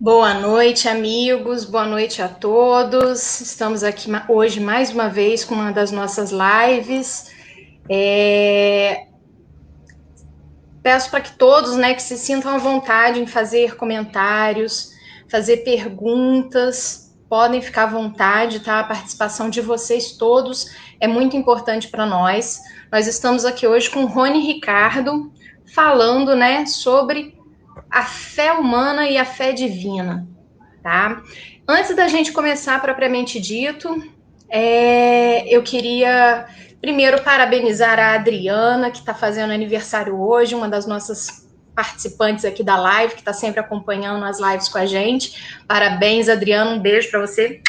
Boa noite, amigos. Boa noite a todos. Estamos aqui hoje mais uma vez com uma das nossas lives. Peço para que todos, que se sintam à vontade em fazer comentários, fazer perguntas. Podem ficar à vontade, tá? A participação de vocês todos é muito importante para nós. Nós estamos aqui hoje com o Rony Ricardo falando, sobre a fé humana e a fé divina. Tá? Antes da gente começar propriamente dito, eu queria primeiro parabenizar a Adriana, que está fazendo aniversário hoje, uma das nossas participantes aqui da live, que está sempre acompanhando as lives com a gente. Parabéns, Adriana, um beijo para você.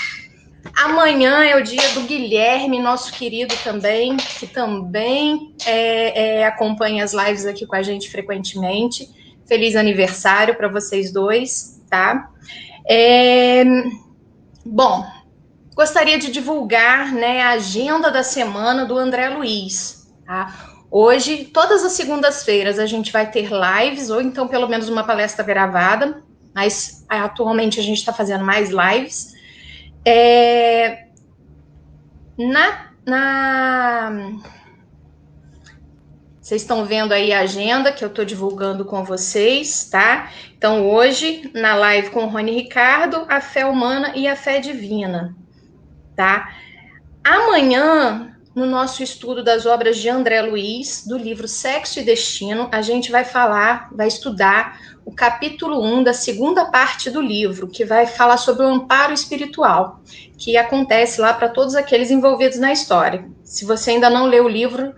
Amanhã é o dia do Guilherme, nosso querido também, que também acompanha as lives aqui com a gente frequentemente. Feliz aniversário para vocês dois, tá? Bom, gostaria de divulgar, a agenda da semana do André Luiz. Tá? Hoje, todas as segundas-feiras, a gente vai ter lives, ou então pelo menos uma palestra gravada, mas atualmente a gente está fazendo mais lives. Vocês estão vendo aí a agenda que eu estou divulgando com vocês, tá? Então, hoje, na live com o Rony Ricardo, a fé humana e a fé divina, tá? Amanhã, no nosso estudo das obras de André Luiz, do livro Sexo e Destino, a gente vai estudar o capítulo 1 da segunda parte do livro, que vai falar sobre o amparo espiritual, que acontece lá para todos aqueles envolvidos na história. Se você ainda não leu o livro,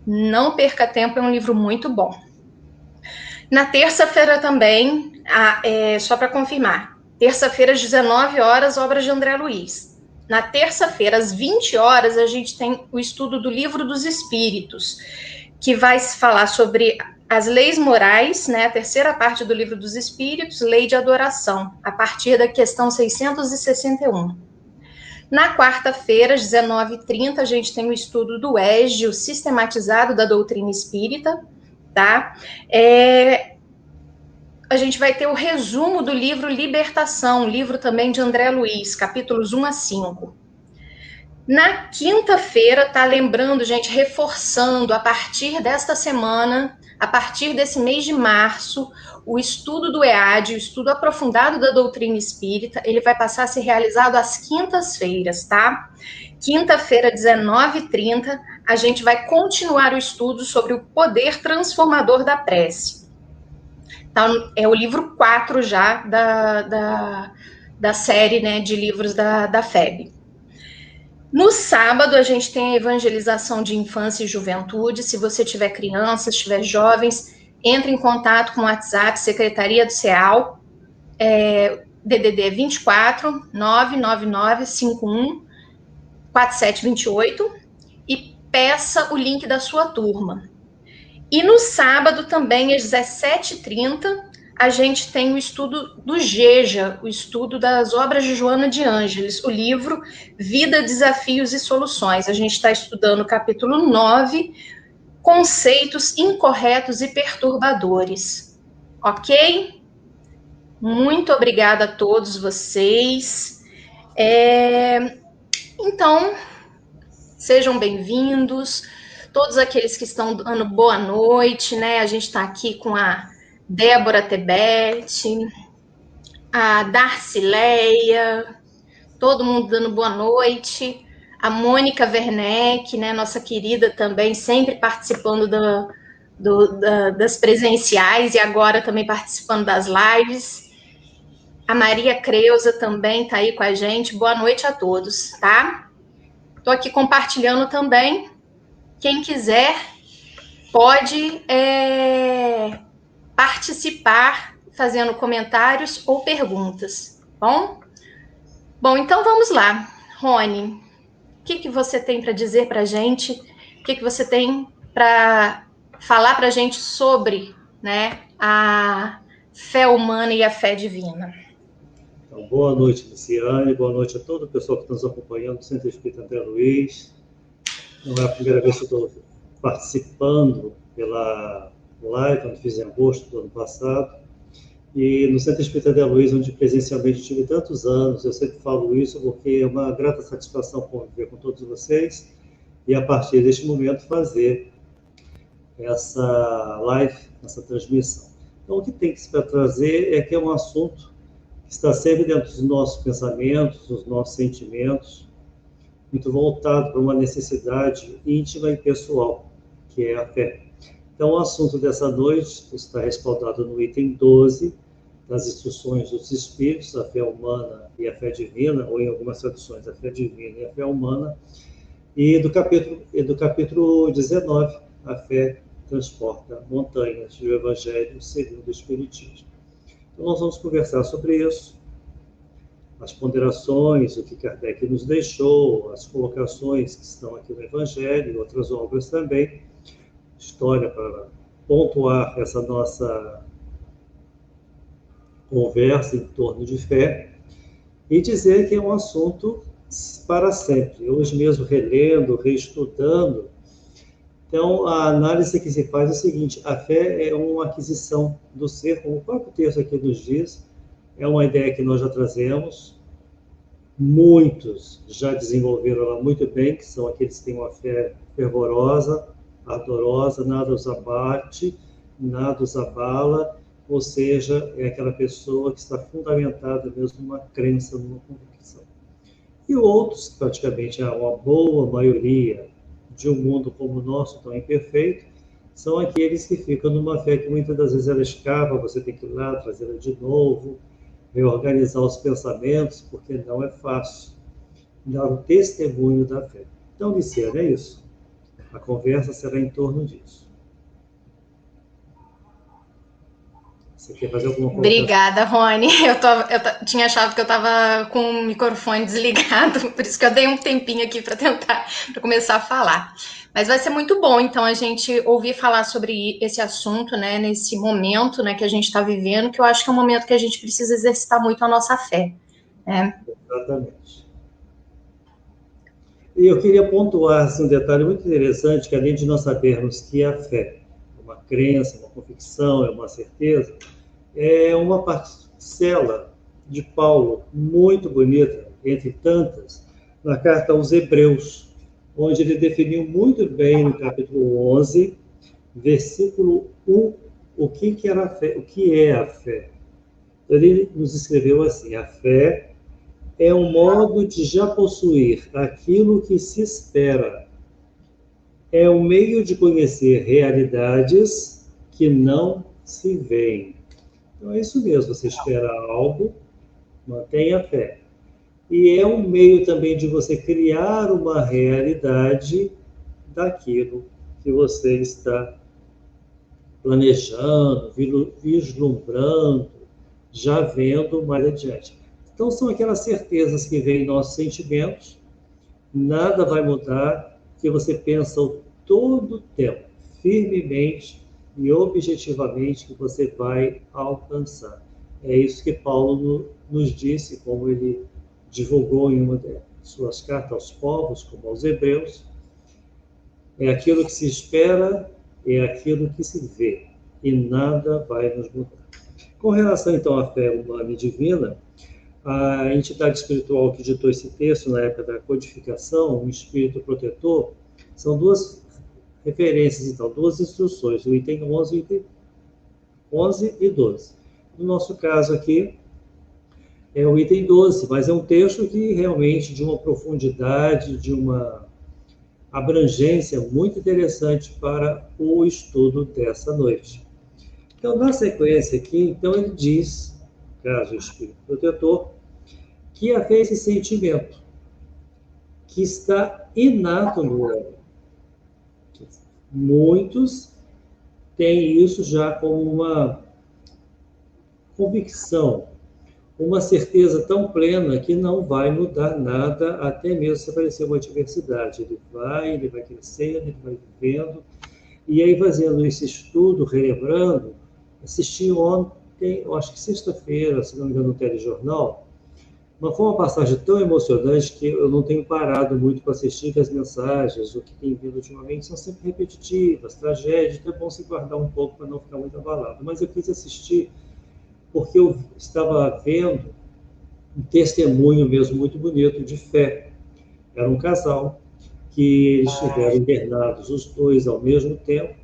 não perca tempo, é um livro muito bom. Na terça-feira também, só para confirmar, terça-feira às 19 horas, obras de André Luiz. Na terça-feira, às 20 horas, a gente tem o estudo do Livro dos Espíritos, que vai falar sobre as leis morais, a terceira parte do Livro dos Espíritos, lei de adoração, a partir da questão 661. Na quarta-feira, às 19h30, a gente tem o estudo do Égio sistematizado da doutrina espírita, tá? A gente vai ter o resumo do livro Libertação, livro também de André Luiz, capítulos 1 a 5. Na quinta-feira, tá lembrando, gente, reforçando, a partir desta semana, a partir desse mês de março, o estudo do EAD, o estudo aprofundado da doutrina espírita, ele vai passar a ser realizado às quintas-feiras, tá? Quinta-feira, 19h30, a gente vai continuar o estudo sobre o poder transformador da prece. Então, é o livro 4 já da série, de livros da FEB. No sábado, a gente tem a evangelização de infância e juventude. Se você tiver crianças, tiver jovens, entre em contato com o WhatsApp, Secretaria do CEAL, DDD 24 999 51 4728 e peça o link da sua turma. E no sábado também, às 17h30, a gente tem o estudo do GEJA, o estudo das obras de Joana de Ângeles, o livro Vida, Desafios e Soluções. A gente está estudando o capítulo 9, conceitos incorretos e perturbadores. Ok? Muito obrigada a todos vocês. Então, sejam bem-vindos. Todos aqueles que estão dando boa noite, A gente está aqui com a Débora Tebete, a Darcileia, todo mundo dando boa noite. A Mônica Werneck, nossa querida também, sempre participando das presenciais e agora também participando das lives. A Maria Creuza também está aí com a gente. Boa noite a todos, tá? Estou aqui compartilhando também. Quem quiser pode participar fazendo comentários ou perguntas, bom? Bom, então vamos lá. Rony, o que você tem para dizer para a gente? O que você tem para falar para a gente sobre, a fé humana e a fé divina? Então, boa noite, Luciane. Boa noite a todo o pessoal que está nos acompanhando do Centro Espírita André Luiz. Não é a primeira vez que estou participando pela live, quando fiz em agosto do ano passado. E no Centro Espírita de Luiz, onde presencialmente tive tantos anos, eu sempre falo isso porque é uma grata satisfação conviver com todos vocês e, a partir deste momento, fazer essa live, essa transmissão. Então, o que tem que se trazer é que é um assunto que está sempre dentro dos nossos pensamentos, dos nossos sentimentos, muito voltado para uma necessidade íntima e pessoal, que é a fé. Então, o assunto dessa noite está respaldado no item 12 das instruções dos Espíritos, a fé humana e a fé divina, ou em algumas traduções, a fé divina e a fé humana, e do capítulo 19, a fé transporta montanhas, do Evangelho segundo o Espiritismo. Então, nós vamos conversar sobre isso, as ponderações, o que Kardec nos deixou, as colocações que estão aqui no Evangelho, e outras obras também, história para pontuar essa nossa conversa em torno de fé, e dizer que é um assunto para sempre. Hoje mesmo, relendo, reestudando, então, a análise que se faz é o seguinte: a fé é uma aquisição do ser, como o próprio texto aqui nos diz, é uma ideia que nós já trazemos, muitos já desenvolveram ela muito bem, que são aqueles que têm uma fé fervorosa, ardorosa, nada os abate, nada os abala, ou seja, é aquela pessoa que está fundamentada mesmo numa crença, numa convicção. E outros, praticamente uma boa maioria de um mundo como o nosso, tão imperfeito, são aqueles que ficam numa fé que muitas das vezes ela escapa, você tem que ir lá, trazê-la de novo, reorganizar os pensamentos, porque não é fácil dar o testemunho da fé. Então, Luciana, é isso. A conversa será em torno disso. Você quer fazer alguma coisa? Obrigada, Rony. Eu tinha achado que eu estava com o microfone desligado, por isso que eu dei um tempinho aqui para começar a falar. Mas vai ser muito bom, então, a gente ouvir falar sobre esse assunto, né, nesse momento, né, que a gente está vivendo, que eu acho que é um momento que a gente precisa exercitar muito a nossa fé. Né? Exatamente. E eu queria pontuar assim, um detalhe muito interessante, que além de nós sabermos que a fé é uma crença, uma convicção, é uma certeza, é uma parcela de Paulo muito bonita, entre tantas, na carta aos Hebreus, onde ele definiu muito bem no capítulo 11, versículo 1, o que era a fé, o que é a fé. Ele nos escreveu assim: a fé é um modo de já possuir aquilo que se espera. É um meio de conhecer realidades que não se veem. Então é isso mesmo, você espera algo, mantenha fé. E é um meio também de você criar uma realidade daquilo que você está planejando, vislumbrando, já vendo mais adiante. Então, são aquelas certezas que vêm em nossos sentimentos, nada vai mudar, que você pensa todo o tempo, firmemente e objetivamente, que você vai alcançar. É isso que Paulo nos disse, como ele divulgou em uma de suas cartas aos povos, como aos Hebreus. É aquilo que se espera, é aquilo que se vê, e nada vai nos mudar. Com relação, então, à fé humana e divina, a entidade espiritual que ditou esse texto na época da codificação, um espírito protetor, são duas referências, então, duas instruções, o item 11 e 12. No nosso caso aqui, é o item 12, mas é um texto que realmente de uma profundidade, de uma abrangência muito interessante para o estudo dessa noite. Então, na sequência aqui, então ele diz, caso o espírito protetor, que a fé é esse sentimento que está inato no homem. Muitos têm isso já como uma convicção, uma certeza tão plena que não vai mudar nada, até mesmo se aparecer uma adversidade. Ele vai crescendo, ele vai vivendo, e aí fazendo esse estudo, relembrando, assisti ontem, eu acho que sexta-feira, se não me engano, no telejornal, mas foi uma passagem tão emocionante que eu não tenho parado muito para assistir, que as mensagens, o que tem vindo ultimamente, são sempre repetitivas, tragédias, então é bom se guardar um pouco para não ficar muito abalado. Mas eu quis assistir porque eu estava vendo um testemunho mesmo muito bonito de fé. Era um casal que eles estiveram internados os dois ao mesmo tempo,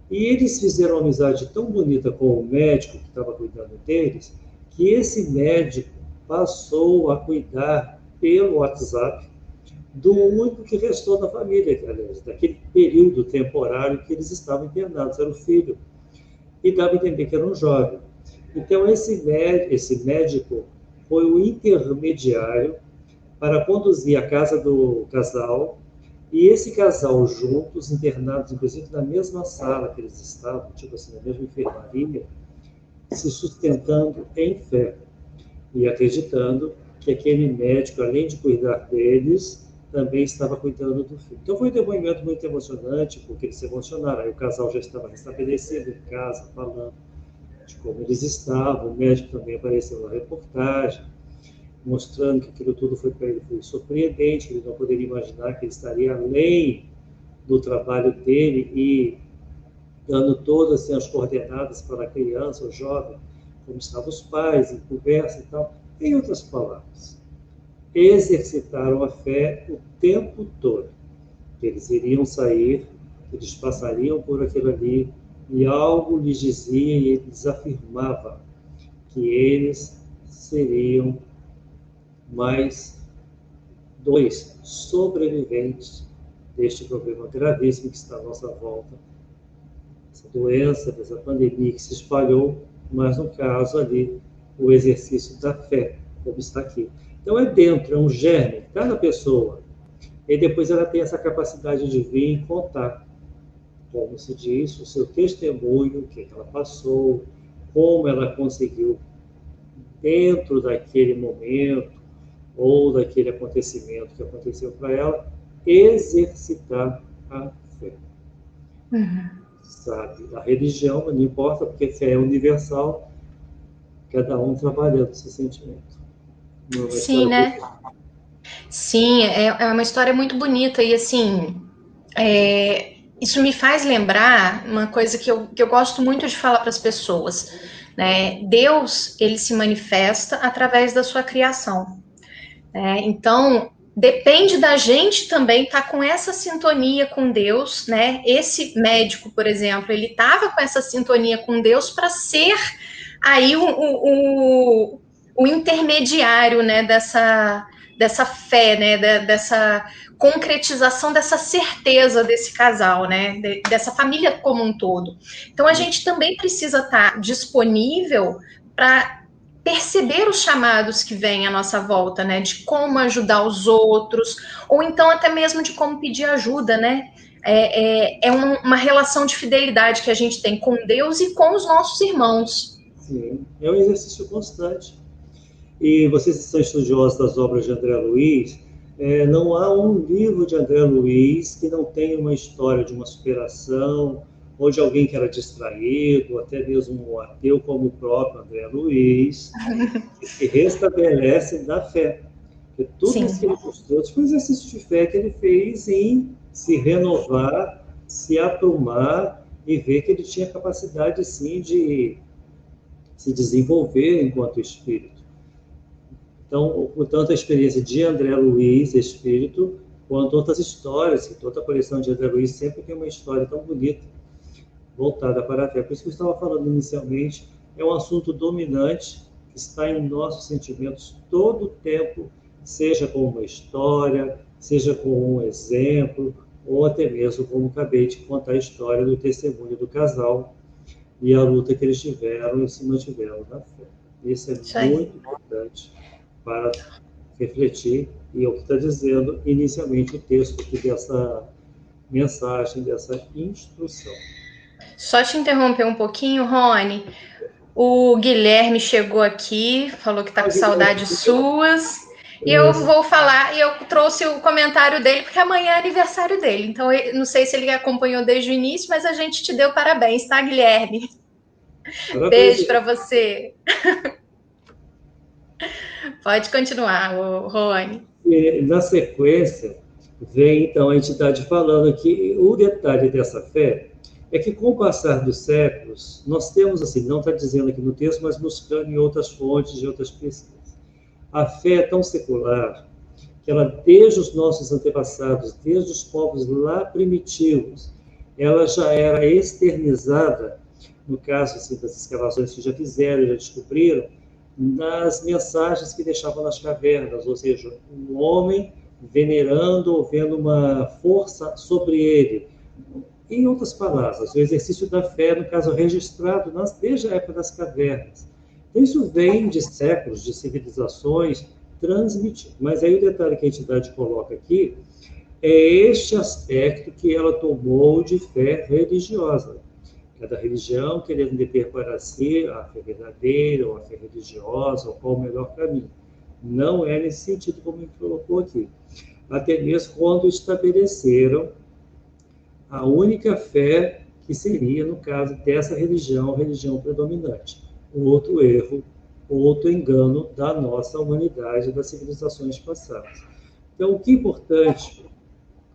e eles fizeram uma amizade tão bonita com o médico que estava cuidando deles, que esse médico passou a cuidar pelo WhatsApp do único que restou da família, aliás, daquele período temporário que eles estavam internados, era o filho, e dava a entender que era um jovem. Então, esse médico foi o intermediário para conduzir a casa do casal, e esse casal juntos, internados, inclusive na mesma sala que eles estavam, tipo assim, na mesma enfermaria, se sustentando em fé e acreditando que aquele médico, além de cuidar deles, também estava cuidando do filho. Então foi um depoimento muito emocionante, porque eles se emocionaram. Aí o casal já estava restabelecido em casa, falando de como eles estavam. O médico também apareceu na reportagem, mostrando que aquilo tudo foi para ele foi surpreendente, que ele não poderia imaginar que ele estaria além do trabalho dele e dando todas assim, as coordenadas para a criança, o jovem, como estavam os pais, em conversa e tal. Em outras palavras, exercitaram a fé o tempo todo. Eles iriam sair, eles passariam por aquilo ali, e algo lhes dizia e eles afirmavam que eles seriam mais dois sobreviventes deste problema gravíssimo que está à nossa volta, essa doença, dessa pandemia que se espalhou, mas no caso ali, o exercício da fé, como está aqui. Então é dentro, é um germe, cada pessoa, e depois ela tem essa capacidade de vir e contar, como se diz, o seu testemunho, o que ela passou, como ela conseguiu, dentro daquele momento, ou daquele acontecimento que aconteceu para ela, exercitar a fé. Sabe? A religião, não importa, porque fé é universal, cada um trabalhando esse sentimento. Não é uma Sim, história né? bonita. Sim, é uma história muito bonita e assim, isso me faz lembrar uma coisa que eu gosto muito de falar para as pessoas, né? Deus, ele se manifesta através da sua criação, né? Então, depende da gente também estar com essa sintonia com Deus, né? Esse médico, por exemplo, ele estava com essa sintonia com Deus para ser aí o intermediário, né, dessa fé, né, dessa concretização dessa certeza desse casal, né, dessa família como um todo. Então a gente também precisa estar disponível para perceber os chamados que vêm à nossa volta, né, de como ajudar os outros, ou então até mesmo de como pedir ajuda, né. É uma relação de fidelidade que a gente tem com Deus e com os nossos irmãos. Sim, é um exercício constante. E vocês que são estudiosos das obras de André Luiz, não há um livro de André Luiz que não tenha uma história de uma superação, ou de alguém que era distraído, até mesmo um ateu como o próprio André Luiz, que se restabelece na fé. Porque tudo isso que ele mostrou foi um exercício de fé que ele fez em se renovar, se aprumar e ver que ele tinha capacidade, sim, de se desenvolver enquanto espírito. Então, tanto a experiência de André Luiz, espírito, quanto outras histórias, que toda a coleção de André Luiz sempre tem uma história tão bonita, voltada para a fé. Por isso que eu estava falando inicialmente, é um assunto dominante, que está em nossos sentimentos todo o tempo, seja com uma história, seja com um exemplo, ou até mesmo, como acabei de contar a história do testemunho do casal e a luta que eles tiveram e se mantiveram na fé. Isso é muito importante para refletir, e é o que está dizendo inicialmente o texto aqui dessa mensagem, dessa instrução. Só te interromper um pouquinho, Rony. O Guilherme chegou aqui, falou que está com saudades suas. E eu vou falar, e eu trouxe o comentário dele, porque amanhã é aniversário dele. Então, não sei se ele acompanhou desde o início, mas a gente te deu parabéns, tá, Guilherme? Parabéns. Beijo para você. Pode continuar, Rony. E, na sequência, vem então a entidade falando que o detalhe dessa fé é que com o passar dos séculos, nós temos, assim, não está dizendo aqui no texto, mas buscando em outras fontes, em outras pesquisas. A fé é tão secular que ela, desde os nossos antepassados, desde os povos lá primitivos, ela já era externizada, no caso assim, das escavações que já fizeram, já descobriram, nas mensagens que deixavam nas cavernas, ou seja, um homem venerando ou vendo uma força sobre ele. Em outras palavras, o exercício da fé, no caso, registrado desde a época das cavernas. Isso vem de séculos, de civilizações transmitindo. Mas aí o detalhe que a entidade coloca aqui é este aspecto que ela tomou de fé religiosa. Cada religião querendo deter para si a fé verdadeira, ou a fé religiosa, ou qual o melhor caminho. Não é nesse sentido como ele colocou aqui. Até mesmo quando estabeleceram a única fé que seria, no caso dessa religião, a religião predominante. Outro erro, outro engano da nossa humanidade, das civilizações passadas. Então, o que é importante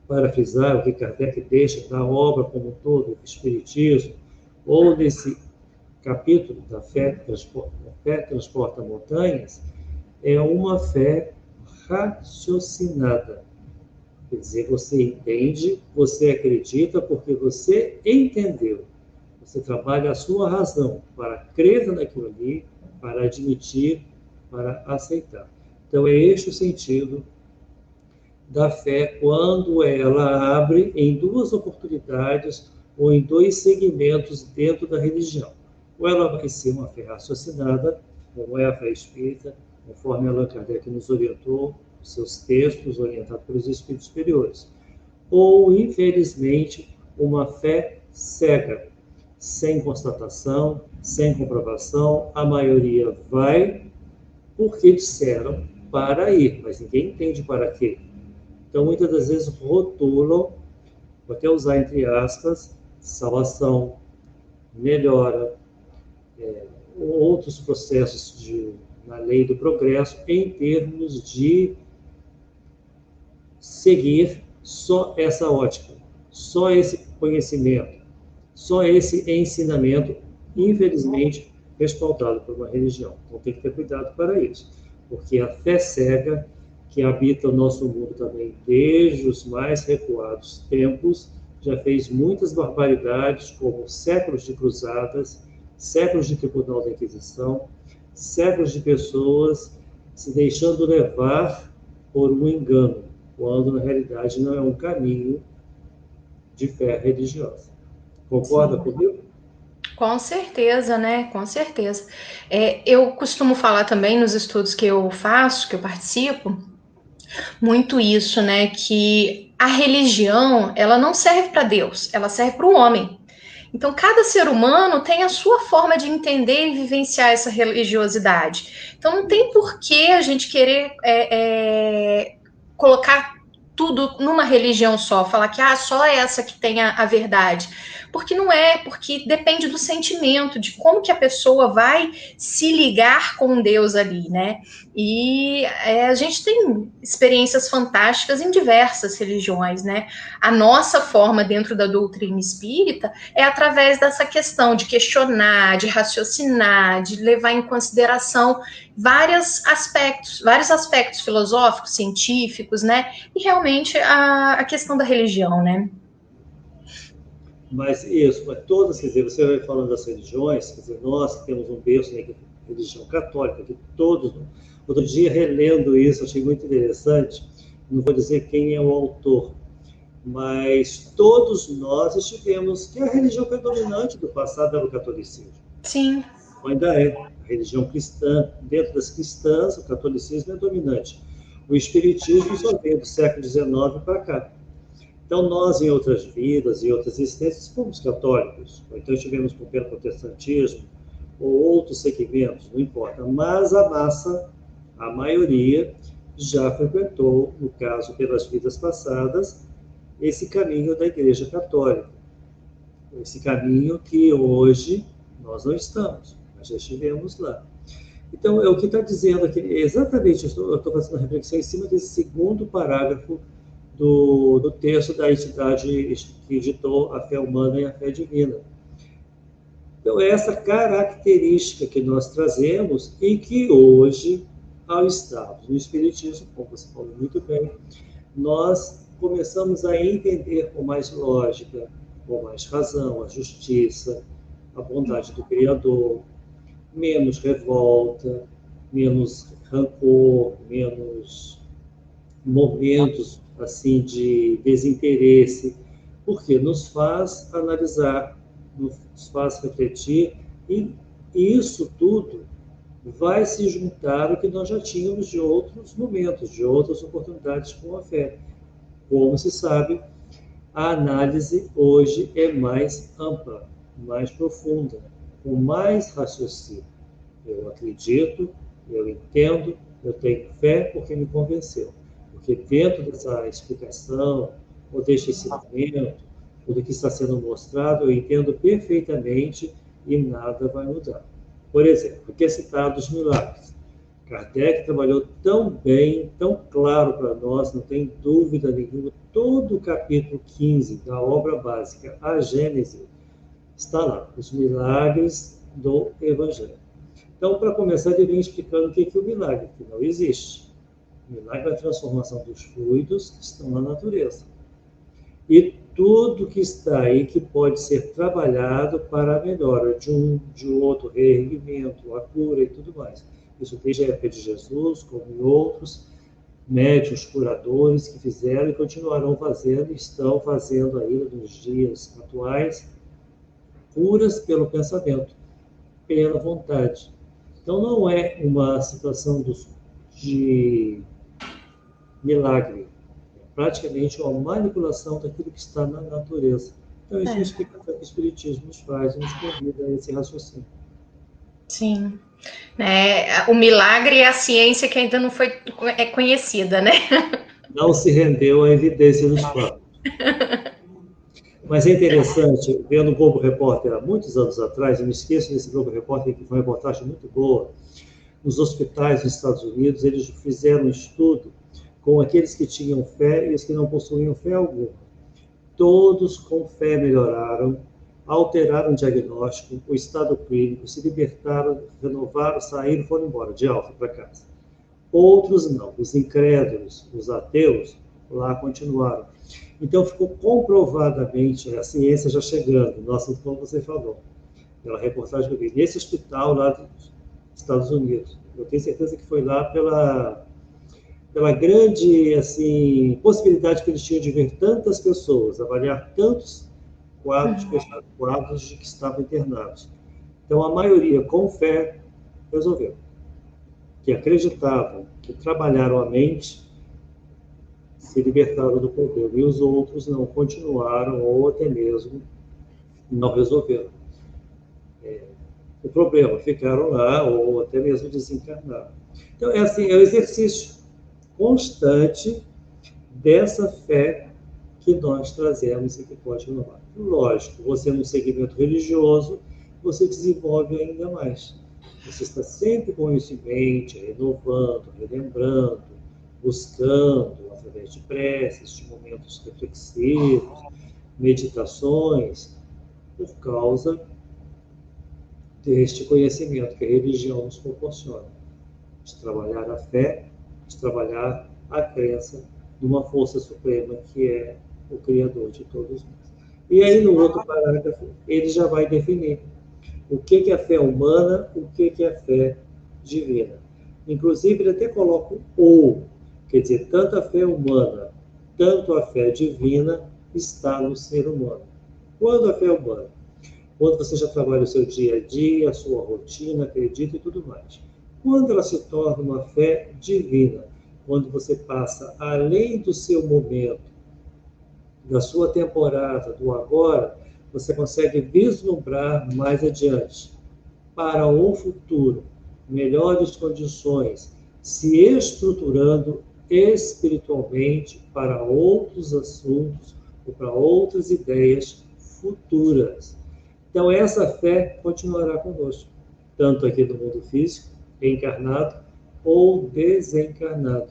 para frisar, o que Kardec deixa da obra como um todo, do Espiritismo, ou nesse capítulo da fé transporta montanhas, é uma fé raciocinada. Quer dizer, você entende, você acredita porque você entendeu. Você trabalha a sua razão para crer naquilo ali, para admitir, para aceitar. Então, é este o sentido da fé quando ela abre em duas oportunidades ou em dois segmentos dentro da religião. Ou ela vai ser uma fé raciocinada, como é a fé espírita, conforme Allan Kardec nos orientou, seus textos orientados pelos espíritos superiores. Ou, infelizmente, uma fé cega, sem constatação, sem comprovação. A maioria vai porque disseram para ir, mas ninguém entende para quê. Então, muitas das vezes rotulam, vou até usar entre aspas, salvação, melhora, outros processos na lei do progresso, em termos de seguir só essa ótica, só esse conhecimento, só esse ensinamento, infelizmente, respaldado por uma religião. Então, tem que ter cuidado para isso, porque a fé cega, que habita o nosso mundo também desde os mais recuados tempos, já fez muitas barbaridades, como séculos de cruzadas, séculos de tribunal da Inquisição, séculos de pessoas se deixando levar por um engano, quando na realidade não é um caminho de fé religiosa. Concorda comigo? Com certeza, né? Com certeza. Eu costumo falar também nos estudos que eu faço, que eu participo, muito isso, né? Que a religião, ela não serve para Deus, ela serve para o homem. Então, cada ser humano tem a sua forma de entender e vivenciar essa religiosidade. Então, não tem por que a gente querer colocar tudo numa religião só, falar que só essa que tem a verdade. Porque não é, porque depende do sentimento, de como que a pessoa vai se ligar com Deus ali, né? E a gente tem experiências fantásticas em diversas religiões, né? A nossa forma dentro da doutrina espírita é através dessa questão de questionar, de raciocinar, de levar em consideração vários aspectos filosóficos, científicos, né? E realmente a questão da religião, né? Mas isso, mas todas, quer dizer, você vai falando das religiões, quer dizer, nós temos um berço, né, religião católica, que todos, outro dia relendo isso, achei muito interessante, não vou dizer quem é o autor, mas todos nós estivemos, que a religião predominante do passado era o catolicismo. Sim. Ainda é a religião cristã, dentro das cristãs, o catolicismo é dominante. O espiritismo só veio do século XIX para cá. Então, nós, em outras vidas, em outras existências, fomos católicos. Então, estivemos com o protestantismo, ou outros segmentos, não importa. Mas a massa, a maioria, já frequentou, no caso, pelas vidas passadas, esse caminho da Igreja Católica. Esse caminho que hoje nós não estamos, mas já estivemos lá. Então, o que está dizendo aqui, exatamente, eu estou fazendo uma reflexão em cima desse segundo parágrafo do texto da entidade que editou A Fé Humana e a Fé Divina. Então, é essa característica que nós trazemos e que hoje, ao estarmos no Espiritismo, como você falou muito bem, nós começamos a entender com mais lógica, com mais razão, a justiça, a bondade do Criador, menos revolta, menos rancor, menos momentos assim de desinteresse, porque nos faz analisar, nos faz refletir, e isso tudo vai se juntar ao que nós já tínhamos de outros momentos, de outras oportunidades com a fé. Como se sabe, a análise hoje é mais ampla, mais profunda, com mais raciocínio. Eu acredito, eu entendo, eu tenho fé porque me convenceu. Porque dentro dessa explicação, ou deste ensinamento, ou do que está sendo mostrado, eu entendo perfeitamente e nada vai mudar. Por exemplo, aqui é citado os milagres. Kardec trabalhou tão bem, tão claro para nós, não tem dúvida nenhuma, todo o capítulo 15 da obra básica, a Gênese, está lá, os milagres do Evangelho. Então, para começar, ele vem explicando o que é o milagre, que não existe. O milagre é a transformação dos fluidos que estão na natureza. E tudo que está aí que pode ser trabalhado para a melhora de outro reerguimento, a cura e tudo mais. Isso desde a época de Jesus, como em outros médiuns curadores que fizeram e continuarão fazendo, estão fazendo ainda nos dias atuais, curas pelo pensamento, pela vontade. Então, não é uma situação de milagre, é praticamente uma manipulação daquilo que está na natureza. Então, isso é a explicação que o Espiritismo nos faz e nos convida a esse raciocínio. Sim. O milagre é a ciência que ainda não foi conhecida, né? Não se rendeu à evidência dos fatos. Mas é interessante, vendo o Globo Repórter há muitos anos atrás, eu me esqueço desse Globo Repórter, que foi uma reportagem muito boa, nos hospitais dos Estados Unidos, eles fizeram um estudo com aqueles que tinham fé e os que não possuíam fé alguma. Todos com fé melhoraram, alteraram o diagnóstico, o estado clínico, se libertaram, renovaram, saíram, foram embora, de alta para casa. Outros não, os incrédulos, os ateus, lá continuaram. Então, ficou comprovadamente, a ciência já chegando, nossa, como você falou, pela reportagem que eu vi, nesse hospital lá dos Estados Unidos. Eu tenho certeza que foi lá pela grande assim, possibilidade que eles tinham de ver tantas pessoas, avaliar tantos quadros de que estavam internados. Então, a maioria, com fé, resolveu. Que acreditavam, que trabalharam a mente, se libertaram do poder. E os outros não continuaram, ou até mesmo não resolveram o problema. Ficaram lá, ou até mesmo desencarnaram. Então, é assim, é um exercício constante dessa fé que nós trazemos e que pode renovar. Lógico, você no segmento religioso, você desenvolve ainda mais. Você está sempre com isso em mente, renovando, relembrando, buscando, através de preces, de momentos reflexivos, meditações, por causa deste conhecimento que a religião nos proporciona. De trabalhar a fé, de trabalhar a crença numa força suprema que é o Criador de todos nós. E aí, no outro parágrafo, ele já vai definir o que é a fé humana, o que é a fé divina. Inclusive, ele até coloca o ou, quer dizer, tanto a fé humana, tanto a fé divina está no ser humano. Quando a fé humana? Quando você já trabalha o seu dia a dia, a sua rotina, acredita e tudo mais. Quando ela se torna uma fé divina, quando você passa além do seu momento, da sua temporada, do agora, você consegue vislumbrar mais adiante, para o futuro, melhores condições, se estruturando espiritualmente para outros assuntos ou para outras ideias futuras. Então, essa fé continuará conosco, tanto aqui no mundo físico, encarnado ou desencarnado.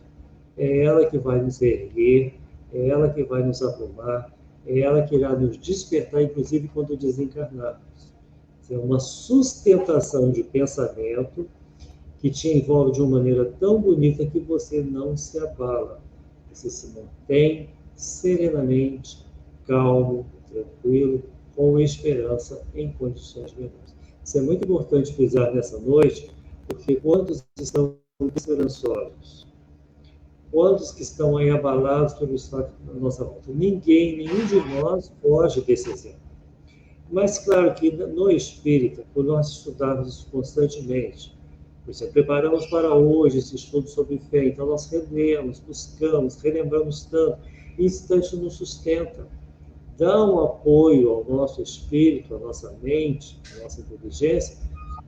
É ela que vai nos erguer, é ela que vai nos aprumar, é ela que irá nos despertar, inclusive quando desencarnarmos. É uma sustentação de pensamento que te envolve de uma maneira tão bonita que você não se abala. Você se mantém serenamente, calmo, tranquilo, com esperança em condições melhores. Isso é muito importante frisar nessa noite, porque quantos estão esperançosos? Quantos que estão aí abalados pelo estado da nossa volta? Ninguém, nenhum de nós foge desse exemplo. Mas, claro que no espírita, por nós estudarmos isso constantemente, por exemplo, preparamos para hoje esse estudo sobre fé, então nós relemos, buscamos, relembramos tanto, e isso tanto nos sustenta, dá um apoio ao nosso espírito, à nossa mente, à nossa inteligência,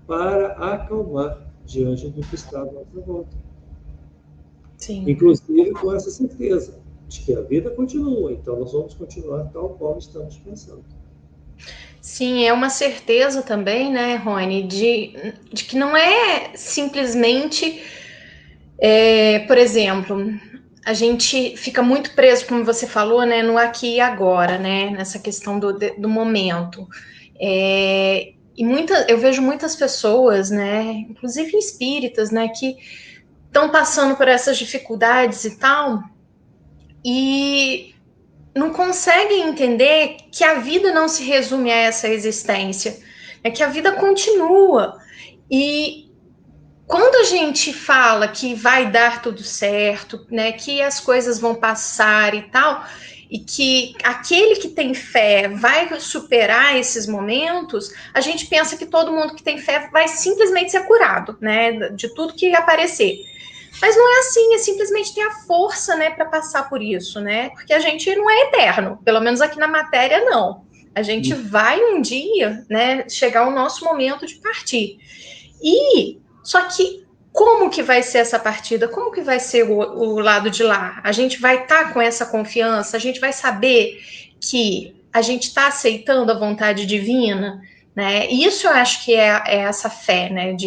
para acalmar diante do que está à nossa volta. Sim. Inclusive com essa certeza de que a vida continua, então nós vamos continuar tal qual estamos pensando. Sim, é uma certeza também, né, Rony, de que não é simplesmente, por exemplo, a gente fica muito preso, como você falou, né, no aqui e agora, né, nessa questão do momento. Eu vejo muitas pessoas, né, inclusive espíritas, né, que estão passando por essas dificuldades e tal, e não conseguem entender que a vida não se resume a essa existência, é que a vida continua. E quando a gente fala que vai dar tudo certo, né, que as coisas vão passar e tal, e que aquele que tem fé vai superar esses momentos, a gente pensa que todo mundo que tem fé vai simplesmente ser curado, né, de tudo que aparecer. Mas não é assim, é simplesmente ter a força, né, para passar por isso, né? Porque a gente não é eterno, pelo menos aqui na matéria não. A gente vai um dia, né, chegar o nosso momento de partir. E só que como que vai ser essa partida? Como que vai ser o lado de lá? A gente vai estar com essa confiança? A gente vai saber que a gente está aceitando a vontade divina, né? Isso eu acho que é essa fé, né?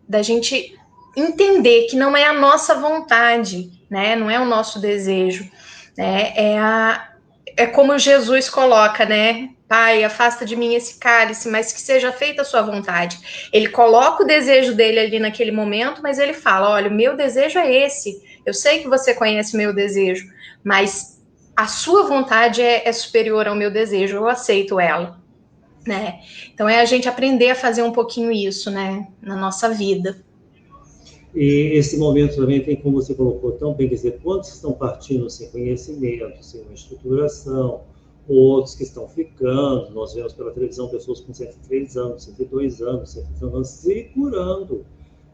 Da gente entender que não é a nossa vontade, né? Não é o nosso desejo, né? É como Jesus coloca, né? Pai, afasta de mim esse cálice, mas que seja feita a sua vontade. Ele coloca o desejo dele ali naquele momento, mas ele fala: olha, o meu desejo é esse. Eu sei que você conhece o meu desejo, mas a sua vontade é superior ao meu desejo, eu aceito ela, né? Então é a gente aprender a fazer um pouquinho isso, né, na nossa vida. E esse momento também tem, como você colocou tão bem, quer dizer, quantos estão partindo sem conhecimento, sem uma estruturação, outros que estão ficando, nós vemos pela televisão pessoas com 103 anos, 102 anos, 103 anos, se curando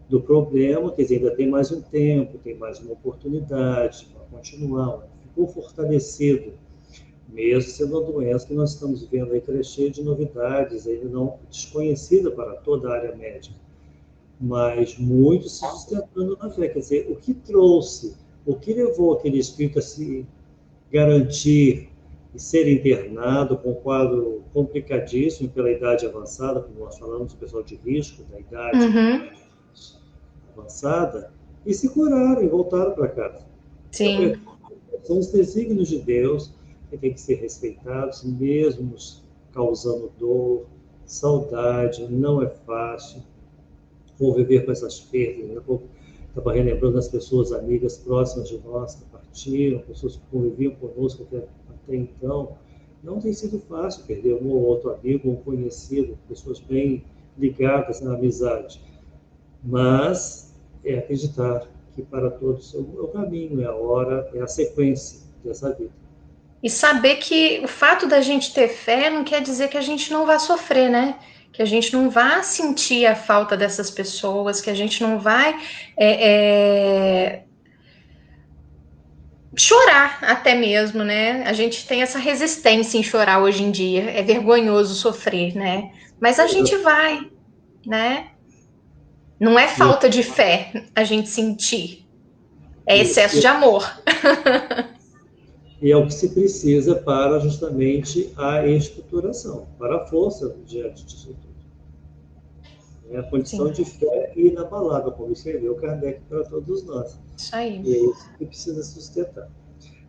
do problema, quer dizer, ainda tem mais um tempo, tem mais uma oportunidade para continuar, ficou fortalecido, mesmo sendo uma doença que nós estamos vendo aí crescer de novidades, ainda não desconhecida para toda a área médica, mas muito se sustentando na fé. Quer dizer, o que trouxe, o que levou aquele espírito a se garantir e ser internado com um quadro complicadíssimo pela idade avançada, como nós falamos, o pessoal de risco da idade avançada, e se curaram e voltaram para casa. Sim. Então, são os desígnios de Deus que têm que ser respeitados, mesmo nos causando dor, saudade, não é fácil conviver com essas perdas. Né? Estava relembrando as pessoas amigas próximas de nós que partiram, pessoas que conviviam conosco até então. Não tem sido fácil perder um ou outro amigo, um conhecido, pessoas bem ligadas na amizade. Mas é acreditar que para todos é o caminho, é a hora, é a sequência dessa vida. E saber que o fato da gente ter fé não quer dizer que a gente não vai sofrer, né? Que a gente não vai sentir a falta dessas pessoas, que a gente não vai chorar até mesmo, né? A gente tem essa resistência em chorar hoje em dia. É vergonhoso sofrer, né? Mas a gente vai, né? Não é falta de fé a gente sentir. É excesso de amor. E é o que se precisa para justamente a estruturação, para a força diante disso tudo. É a condição de fé inabalável, como escreveu Kardec para todos nós. Isso aí. E é isso que precisa sustentar.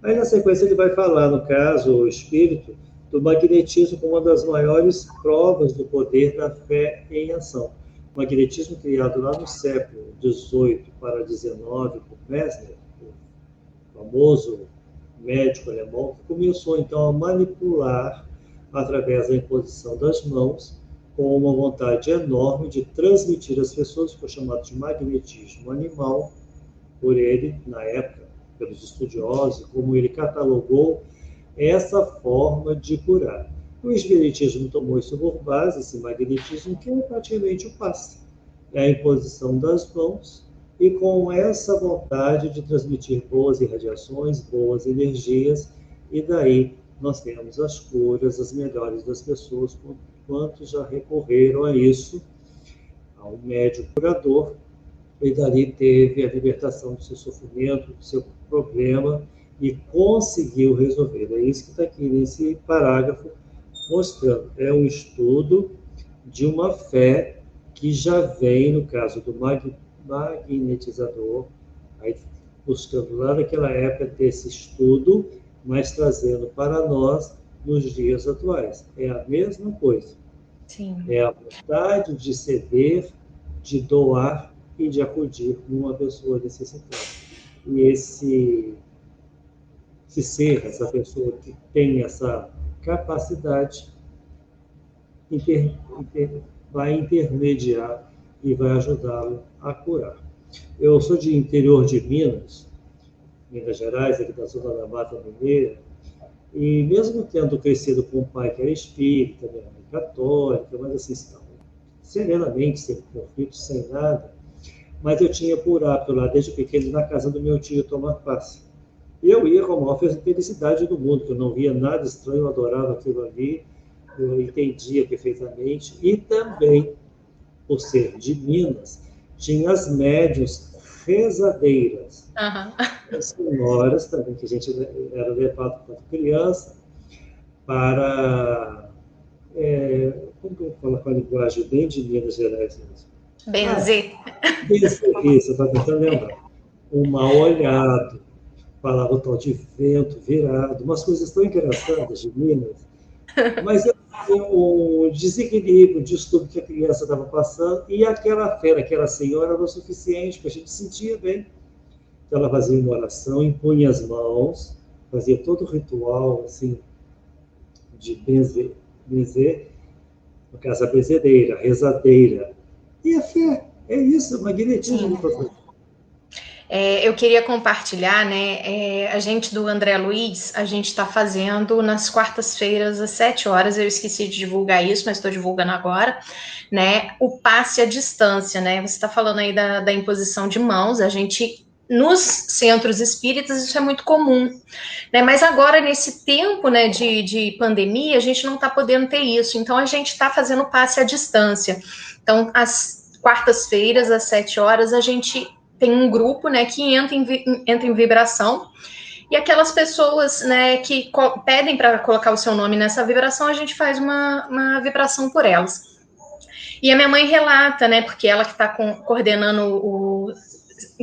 Aí, na sequência, ele vai falar, no caso, o espírito, do magnetismo como uma das maiores provas do poder da fé em ação. O magnetismo criado lá no século XVIII para XIX por Mesmer, o famoso médico alemão, que começou então a manipular através da imposição das mãos, com uma vontade enorme de transmitir às pessoas, que foi chamado de magnetismo animal, por ele, na época, pelos estudiosos, como ele catalogou essa forma de curar. O espiritismo tomou isso por base, esse magnetismo, que é praticamente o passe. É a imposição das mãos, e com essa vontade de transmitir boas irradiações, boas energias, e daí nós temos as curas, as melhores das pessoas, quantos já recorreram a isso, a um médium curador, e dali teve a libertação do seu sofrimento, do seu problema, e conseguiu resolver. É isso que está aqui nesse parágrafo, mostrando. É um estudo de uma fé que já vem, no caso do magnetizador, aí buscando lá naquela época ter esse estudo, mas trazendo para nós nos dias atuais. É a mesma coisa. Sim. É a vontade de ceder, de doar e de acudir numa pessoa necessitada. E esse ser, essa pessoa que tem essa capacidade, vai intermediar e vai ajudá-lo a curar. Eu sou de interior de Minas, Minas Gerais, aqui da zona da Mata Mineira, e mesmo tendo crescido com um pai que era espírita, minha mãe católica, mas assim, serenamente, sem conflitos, sem nada, mas eu tinha por hábito lá, desde pequeno, na casa do meu tio tomar passe. E eu ia com a maior felicidade do mundo, que eu não via nada estranho, eu adorava aquilo ali, eu entendia perfeitamente, e também, por ser de Minas, tinha as médiuns rezadeiras. As senhoras também, que a gente era levado quando criança, para, como que eu falo com a linguagem bem de Minas Gerais mesmo? Benzer. Isso, eu estava tentando lembrar. Um mal olhado, falava o tal de vento virado, umas coisas tão engraçadas de Minas, mas o desequilíbrio, o distúrbio que a criança estava passando, e aquela fé, aquela senhora era o suficiente, porque a gente sentia bem. Então ela fazia uma oração, impunha as mãos, fazia todo o ritual, assim, de benzer, no caso a benzedeira, a rezadeira. E a fé, é isso, o magnetismo. Eu queria compartilhar, né? A gente do André Luiz, a gente está fazendo nas quartas-feiras às 7 horas. Eu esqueci de divulgar isso, mas estou divulgando agora, né? O passe à distância, né? Você está falando aí da imposição de mãos. A gente, nos centros espíritas, isso é muito comum, né? Mas agora, nesse tempo, né, de pandemia, a gente não está podendo ter isso. Então, a gente está fazendo passe à distância. Então, às quartas-feiras às 7 horas, a gente tem um grupo, né, que entra em vibração, e aquelas pessoas, né, que pedem para colocar o seu nome nessa vibração, a gente faz uma vibração por elas. E a minha mãe relata, né, porque ela que está coordenando o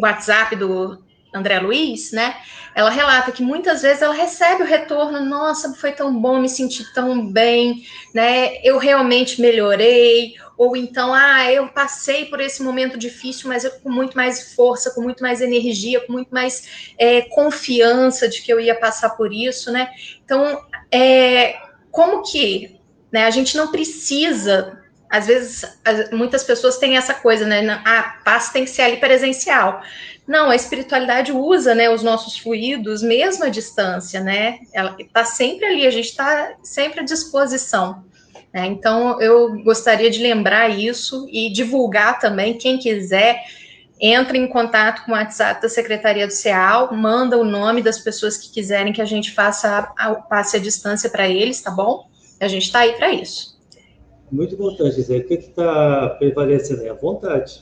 WhatsApp do André Luiz, né, ela relata que muitas vezes ela recebe o retorno, nossa, foi tão bom, me senti tão bem, né, eu realmente melhorei, ou então, eu passei por esse momento difícil, mas eu com muito mais força, com muito mais energia, com muito mais confiança de que eu ia passar por isso, né? Então, como que, né, a gente não precisa, às vezes, muitas pessoas têm essa coisa, né? Passe tem que ser ali presencial. Não, a espiritualidade usa, né, os nossos fluidos, mesmo à distância, né? Ela está sempre ali, a gente está sempre à disposição. Então, eu gostaria de lembrar isso e divulgar também, quem quiser, entre em contato com o WhatsApp da Secretaria do CEAL, manda o nome das pessoas que quiserem que a gente faça o passe à distância para eles, tá bom? A gente está aí para isso. Muito importante dizer, o que está prevalecendo é a vontade.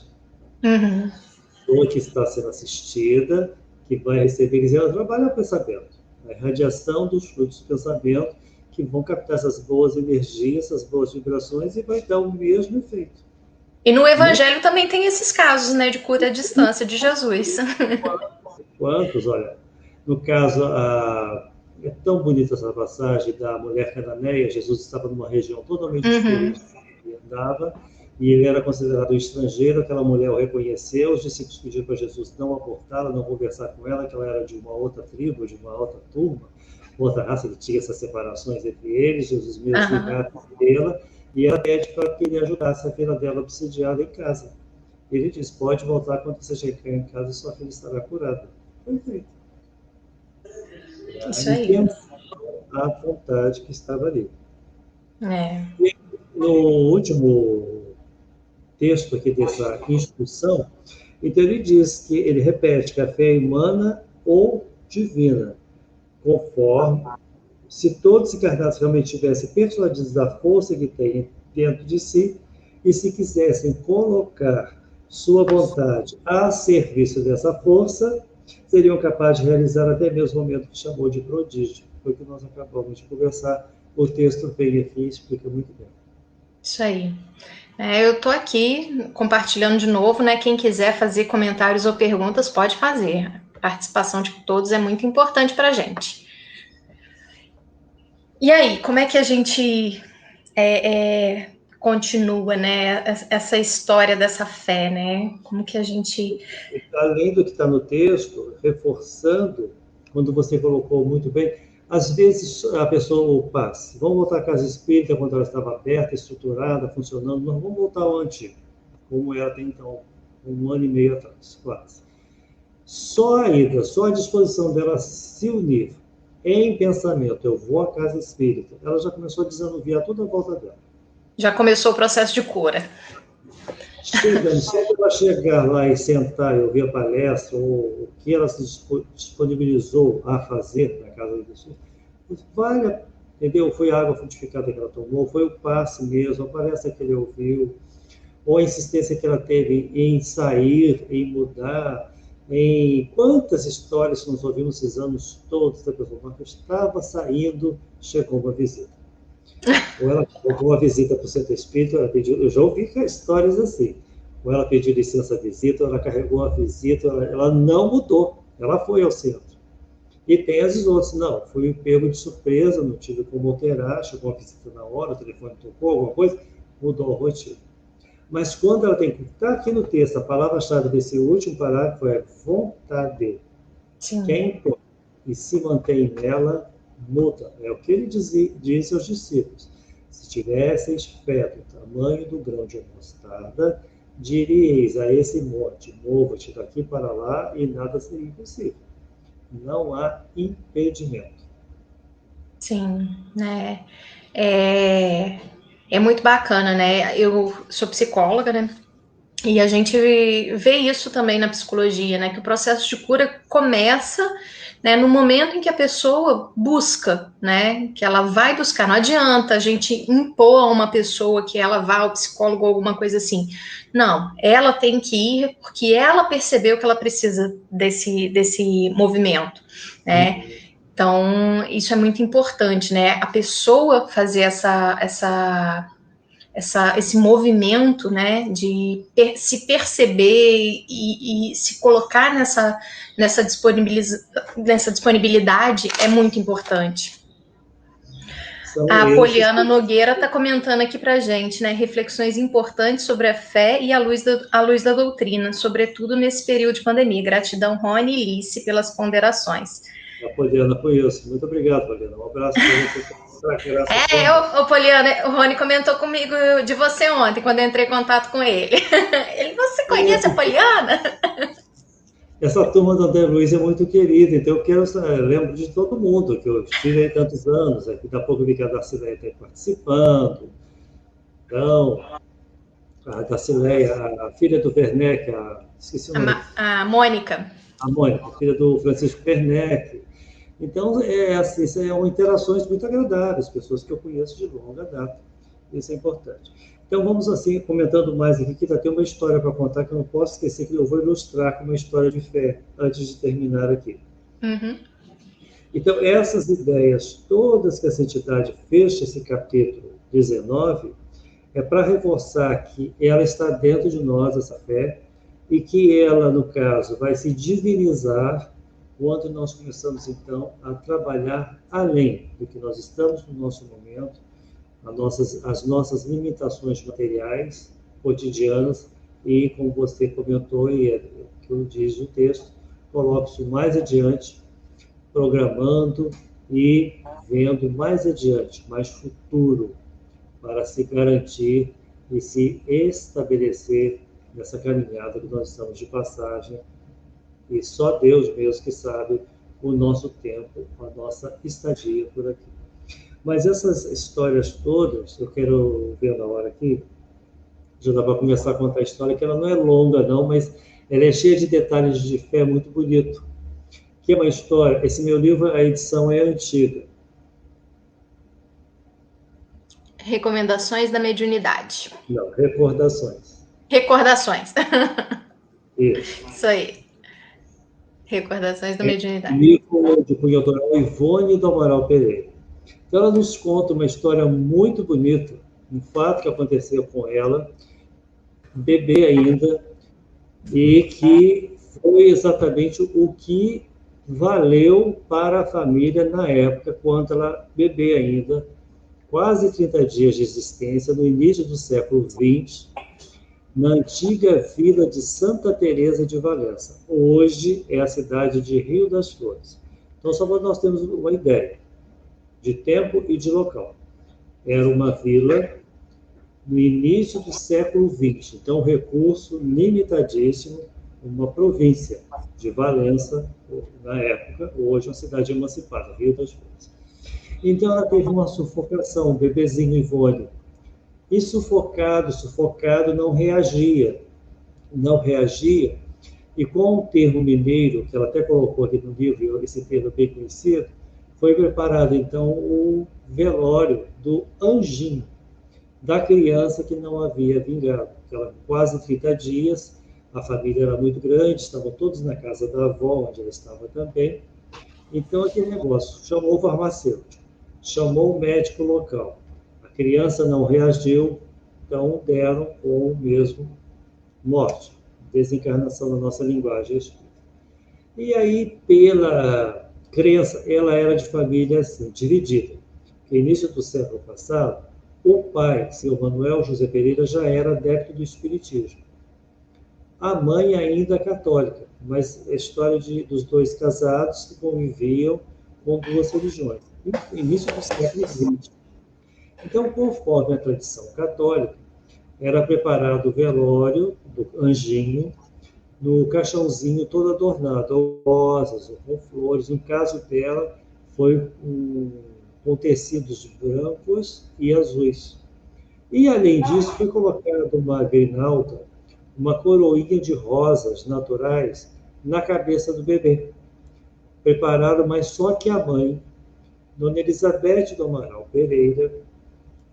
Uhum. A pessoa que está sendo assistida, que vai receber, ela trabalha o pensamento, a irradiação dos fluidos do pensamento, que vão captar essas boas energias, essas boas vibrações, e vai dar o mesmo efeito. E no Evangelho também tem esses casos, né, de cura à distância de Jesus. Quantos, olha, No caso, é tão bonita essa passagem da mulher cananeia. Jesus estava numa região totalmente diferente da que ele andava, e ele era considerado um estrangeiro. Aquela mulher o reconheceu, os discípulos pediram para Jesus não abordá-la, não conversar com ela, que ela era de uma outra tribo, de uma outra turma, outra raça, que tinha essas separações entre eles. Jesus mesmo se trata dela, e ela pede para que ele ajudasse a filha dela obsidiada em casa. Ele diz: pode voltar quando você chegar em casa e sua filha estará curada. Foi feito. Isso aí. A vontade que estava ali. É. E no último texto aqui dessa instrução, então ele diz que ele repete que a fé é humana ou divina, conforme se todos os encarnados realmente tivessem persuadidos da força que têm dentro de si e se quisessem colocar sua vontade a serviço dessa força, seriam capazes de realizar até mesmo o momento que chamou de prodígio. Foi o que nós acabamos de conversar. O texto vem aqui e explica muito bem. Isso aí. Eu estou aqui compartilhando de novo, né? Quem quiser fazer comentários ou perguntas, pode fazer. A participação de todos é muito importante para a gente. E aí, como é que a gente continua, né? Essa história dessa fé, né? Como que a gente... Além do que está no texto, reforçando, quando você colocou muito bem, às vezes a pessoa passa, vamos voltar à casa espírita quando ela estava aberta, estruturada, funcionando, não, vamos voltar ao antigo, como era até então, 1 ano e meio atrás, quase. Só a ida, só a disposição dela se unir em pensamento, eu vou à casa espírita, ela já começou a desanuviar toda a volta dela. Já começou o processo de cura. Chegando, só para chegar lá e sentar e ouvir a palestra, ou o que ela se disponibilizou a fazer na casa do Sul, vale, entendeu? Foi a água frutificada que ela tomou, foi o passe mesmo, a palestra que ele ouviu, ou a insistência que ela teve em sair, em mudar, em quantas histórias nós ouvimos esses anos todos da pessoa que estava saindo, chegou uma visita. Ou ela pediu uma visita para o centro espírita, ela pediu, eu já ouvi histórias assim, ou ela pediu licença à visita, ou ela carregou a visita, ela não mudou, ela foi ao centro. E tem as outras, não, fui pego de surpresa, não tive como alterar, chegou a visita na hora, o telefone tocou, alguma coisa, mudou a rotina. Mas quando ela tem que estar aqui no texto, a palavra-chave desse último parágrafo é vontade. Sim. Quem põe e se mantém nela, muda. É o que ele diz aos discípulos. Se tivesseis fé do tamanho do grão de mostarda, diríeis a esse monte, mova-te daqui para lá, e nada seria impossível. Não há impedimento. Sim, né? É muito bacana, né? Eu sou psicóloga, né? E a gente vê isso também na psicologia, né? Que o processo de cura começa, né, no momento em que a pessoa busca, né? Que ela vai buscar. Não adianta a gente impor a uma pessoa que ela vá ao psicólogo ou alguma coisa assim. Não, ela tem que ir porque ela percebeu que ela precisa desse movimento, né? Então, isso é muito importante, né? A pessoa fazer esse movimento, né, de se perceber e se colocar nessa disponibilidade é muito importante. A Poliana Nogueira está comentando aqui para a gente, né, reflexões importantes sobre a fé e a luz da doutrina, sobretudo nesse período de pandemia. Gratidão, Rony e Lice, pelas ponderações. A Poliana foi isso. Muito obrigado, Poliana. Um abraço para você. Poliana, o Rony comentou comigo de você ontem, quando eu entrei em contato com ele. Você conhece a Poliana? Essa turma do André Luiz é muito querida, então eu lembro de todo mundo, que eu estive aí tantos anos, daqui a pouco eu vi que a Darcileia está participando. Então, a Darcileia, a filha do Werneck, esqueci o nome. A Mônica. A Mônica, filha do Francisco Werneck. Então, assim, são interações muito agradáveis, pessoas que eu conheço de longa data. Isso é importante. Então, vamos assim, comentando mais aqui, que ainda tem uma história para contar, que eu não posso esquecer, que eu vou ilustrar com uma história de fé, antes de terminar aqui. Uhum. Então, essas ideias todas que essa entidade fecha esse capítulo 19, é para reforçar que ela está dentro de nós, essa fé, e que ela, no caso, vai se divinizar quando nós começamos, então, a trabalhar além do que nós estamos no nosso momento, as nossas limitações materiais, cotidianas, e, como você comentou, e é o que diz o texto, coloque isso mais adiante, programando e vendo mais adiante, mais futuro, para se garantir e se estabelecer nessa caminhada que nós estamos de passagem. E só Deus mesmo que sabe o nosso tempo, a nossa estadia por aqui. Mas essas histórias todas, eu quero ver na hora aqui, já dá para começar a contar a história, que ela não é longa não, mas ela é cheia de detalhes de fé muito bonito. Que é uma história, esse meu livro, a edição é antiga. Recomendações da mediunidade. Não, recordações. Recordações. Isso aí. Recordações da mediunidade. Livro de cunho autoral Ivone do Amaral Pereira. Então, ela nos conta uma história muito bonita, um fato que aconteceu com ela, bebê ainda, e que foi exatamente o que valeu para a família na época, quando ela bebê ainda, quase 30 dias de existência, no início do século XX, na antiga vila de Santa Teresa de Valença. Hoje é a cidade de Rio das Flores. Então, só para nós termos uma ideia de tempo e de local. Era uma vila no início do século XX, então recurso limitadíssimo, uma província de Valença, na época, hoje uma cidade emancipada, Rio das Flores. Então ela teve uma sufocação, um bebezinho Ivone, e sufocado, não reagia, e com um termo mineiro, que ela até colocou aqui no livro, esse termo bem conhecido, foi preparado, então, o velório do anjinho, da criança que não havia vingado. Ela, quase 30 dias, a família era muito grande, estavam todos na casa da avó, onde ela estava também. Então, aquele negócio, chamou o farmacêutico, chamou o médico local. A criança não reagiu, então deram com o mesmo morte, desencarnação na nossa linguagem espírita. E aí, pela crença, ela era de família assim, dividida. No início do século passado, o pai, seu Manuel José Pereira, já era adepto do espiritismo. A mãe ainda católica, mas a história dos dois casados que conviviam com duas religiões. No início do século XX. Então, conforme a tradição católica, era preparado o velório do anjinho no caixãozinho todo adornado, com rosas ou com flores. No caso dela, foi com tecidos brancos e azuis. E, além disso, foi colocada uma grinalda, uma coroinha de rosas naturais na cabeça do bebê. Preparado, mas só que a mãe, Dona Elizabeth do Amaral Pereira,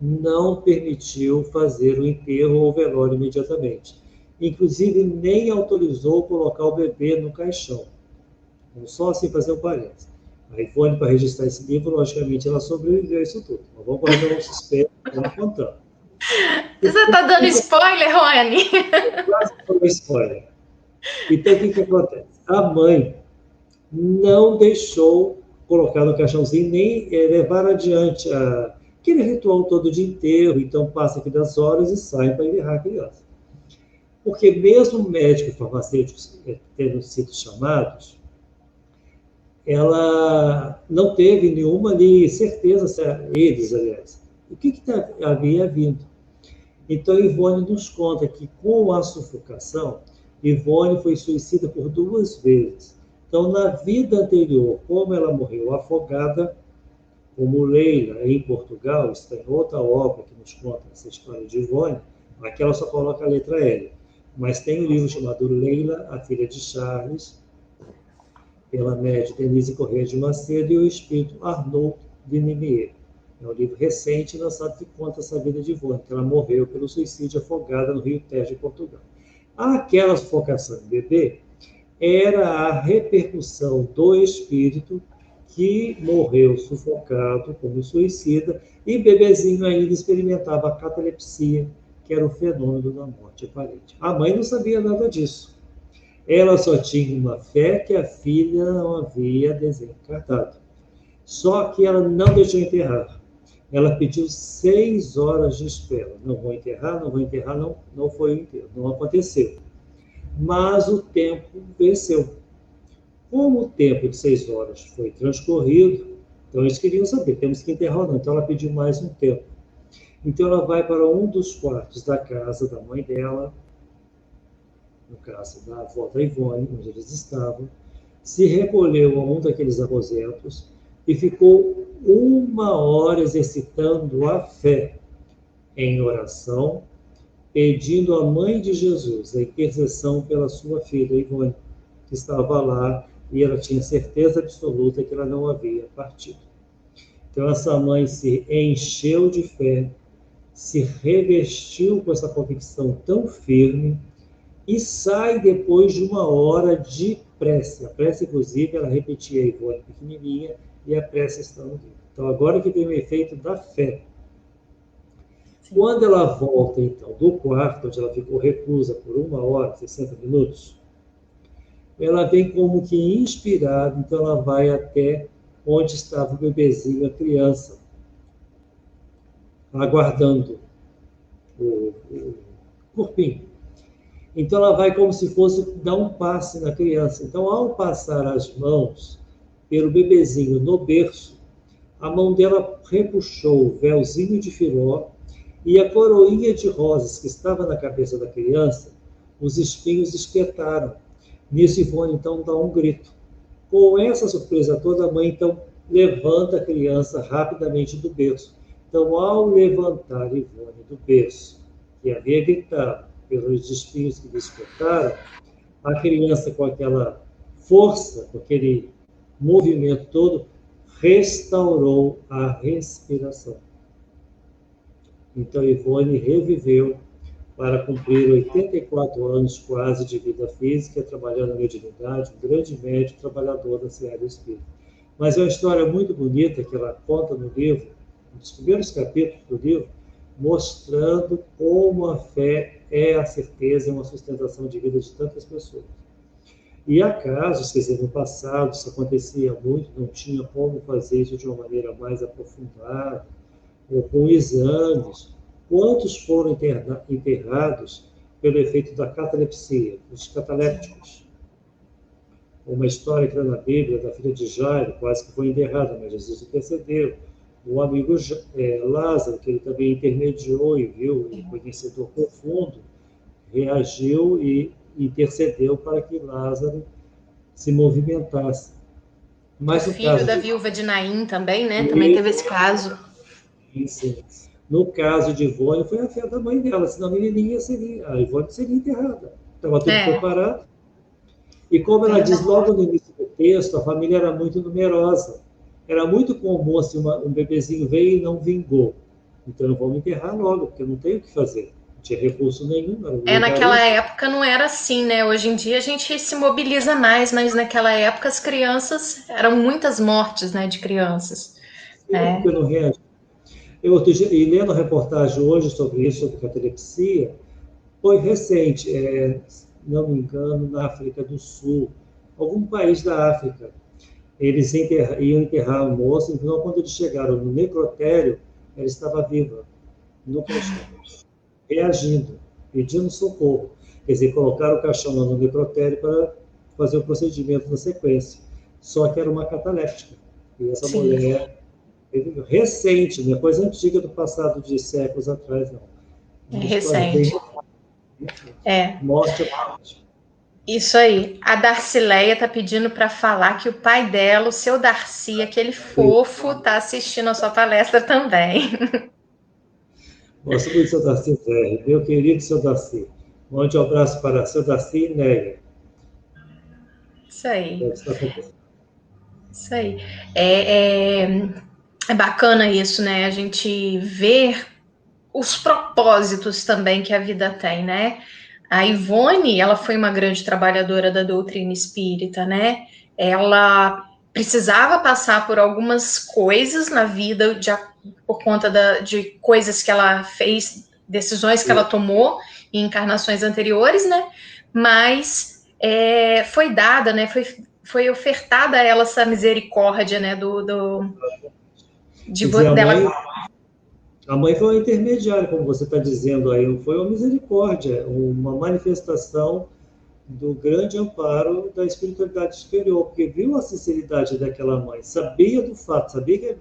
não permitiu fazer o enterro ou o velório imediatamente. Inclusive, nem autorizou colocar o bebê no caixão. Vamos só assim fazer um parênteses. A Ivone, para registrar esse livro, logicamente, ela sobreviveu a isso tudo. Mas vamos guardar um suspense, vamos contando. Você está dando spoiler, Rony? Quase foi spoiler. Então, o que acontece? A mãe não deixou colocar no caixãozinho, nem levar adiante aquele ritual todo de enterro. Então, passa aqui das horas e sai para enterrar a criança. Porque mesmo médicos e farmacêuticos tendo sido chamados, ela não teve nenhuma ali certeza, eles, aliás, o que havia vindo. Então, Ivone nos conta que, com a sufocação, Ivone foi suicida por 2 vezes. Então, na vida anterior, como ela morreu afogada, como Leila, em Portugal, está em outra obra que nos conta essa história de Ivone, aqui ela só coloca a letra L. Mas tem um livro chamado Leila, a filha de Charles, pela média Denise Corrêa de Macedo, e o espírito Arnaud de Nimier. É um livro recente lançado que conta essa vida de Ivone, que ela morreu pelo suicídio afogada no Rio Tejo, em Portugal. Aquela sufocação de bebê era a repercussão do espírito que morreu sufocado como suicida, e bebezinho ainda experimentava a catalepsia, que era o fenômeno da morte aparente. A mãe não sabia nada disso. Ela só tinha uma fé que a filha não havia desencarnado. Só que ela não deixou enterrar. Ela pediu 6 horas de espera. Não vou enterrar, não vou enterrar, não, não foi o enterro, não aconteceu. Mas o tempo venceu. Como o tempo de 6 horas foi transcorrido, então eles queriam saber, temos que enterrar ou não. Então ela pediu mais um tempo. Então ela vai para um dos quartos da casa da mãe dela, no caso da avó da Ivone, onde eles estavam, se recolheu a um daqueles aposentos e ficou 1 hora exercitando a fé em oração, pedindo à mãe de Jesus a intercessão pela sua filha Ivone, que estava lá e ela tinha certeza absoluta que ela não havia partido. Então essa mãe se encheu de fé, se revestiu com essa convicção tão firme e sai depois de 1 hora de prece. A prece, inclusive, ela repetia a Ivone pequenininha e a prece está no livro. Então, agora que tem o efeito da fé. Sim. Quando ela volta, então, do quarto, onde ela ficou reclusa por 1 hora, 60 minutos, ela vem como que inspirada, então ela vai até onde estava o bebezinho, a criança, aguardando o corpinho. Então ela vai como se fosse dar um passe na criança. Então, ao passar as mãos pelo bebezinho no berço, a mão dela repuxou o véuzinho de filó e a coroinha de rosas que estava na cabeça da criança, os espinhos espetaram. Nisso, Ivone, então, dá um grito. Com essa surpresa toda, a mãe, então, levanta a criança rapidamente do berço. Então, ao levantar Ivone do berço, que havia gritado pelos espinhos que lhe espetaram, a criança, com aquela força, com aquele movimento todo, restaurou a respiração. Então, Ivone reviveu para cumprir 84 anos quase de vida física, trabalhando na mediunidade, um grande médico, trabalhador da Seara Espírita. Mas é uma história muito bonita que ela conta no livro, um dos primeiros capítulos do livro, mostrando como a fé é a certeza, é uma sustentação de vida de tantas pessoas. E há casos, quer dizer, no passado isso acontecia muito, não tinha como fazer isso de uma maneira mais aprofundada, ou com exames. Quantos foram enterrados pelo efeito da catalepsia, os catalépticos? Uma história que está na Bíblia, da filha de Jairo, quase que foi enterrada, mas Jesus intercedeu. O amigo Lázaro, que ele também intermediou e viu, um conhecedor profundo, reagiu e intercedeu para que Lázaro se movimentasse. Mas o filho da viúva de Naim também, né? Também teve esse caso. Sim. No caso de Ivone, foi a fé da mãe dela, senão a menininha a Ivone seria enterrada. Estava tudo preparado. E como ela diz logo no início do texto, a família era muito numerosa. Era muito comum, assim, um bebezinho veio e não vingou. Então, vamos enterrar logo, porque não tem o que fazer. Não tinha recurso nenhum. Naquela época não era assim, né? Hoje em dia a gente se mobiliza mais, mas naquela época as crianças, eram muitas mortes, né, de crianças. Porque não reagiu. E lendo a reportagem hoje sobre isso, sobre catalepsia, foi recente, não me engano, na África do Sul, algum país da África. Eles iam enterrar o moço, então quando eles chegaram no necrotério, ela estava viva, no caixão, reagindo, pedindo socorro. Quer dizer, colocaram o caixão lá no necrotério para fazer o procedimento na sequência. Só que era uma cataléptica. E essa mulher... recente, não é coisa antiga do passado de séculos atrás, não. Recente. Morte a morte. Isso aí. A Darcileia tá pedindo para falar que o pai dela, o seu Darcy, aquele fofo, tá assistindo a sua palestra também. Gosto muito do seu Darcy Zé, meu querido seu Darcy. Mande um abraço para seu Darcy e Néia. Isso aí. Isso aí. É bacana isso, né? A gente ver os propósitos também que a vida tem, né? A Ivone, ela foi uma grande trabalhadora da doutrina espírita, né? Ela precisava passar por algumas coisas na vida por conta de coisas que ela fez, decisões que ela tomou em encarnações anteriores, né? Mas foi dada, né? Foi ofertada a ela essa misericórdia, né? Quer dizer, Dela. A mãe foi uma intermediária, como você está dizendo aí, foi uma misericórdia, uma manifestação do grande amparo da espiritualidade superior, porque viu a sinceridade daquela mãe, sabia do fato, sabia que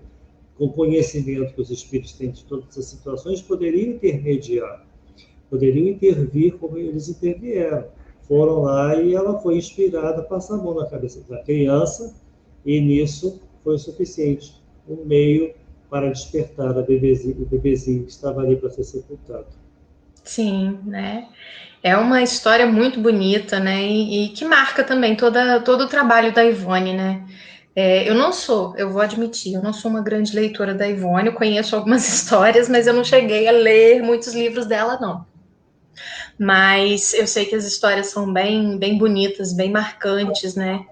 com o conhecimento que os espíritos têm de todas as situações, poderiam intermediar, poderiam intervir como eles intervieram. Foram lá e ela foi inspirada a passar a mão na cabeça da criança, e nisso foi o suficiente, um meio para despertar o bebezinho que estava ali para ser sepultado. Sim, né? É uma história muito bonita, né? E que marca também todo o trabalho da Ivone, né? Eu vou admitir, eu não sou uma grande leitora da Ivone, eu conheço algumas histórias, mas eu não cheguei a ler muitos livros dela, não. Mas eu sei que as histórias são bem, bem bonitas, bem marcantes, né?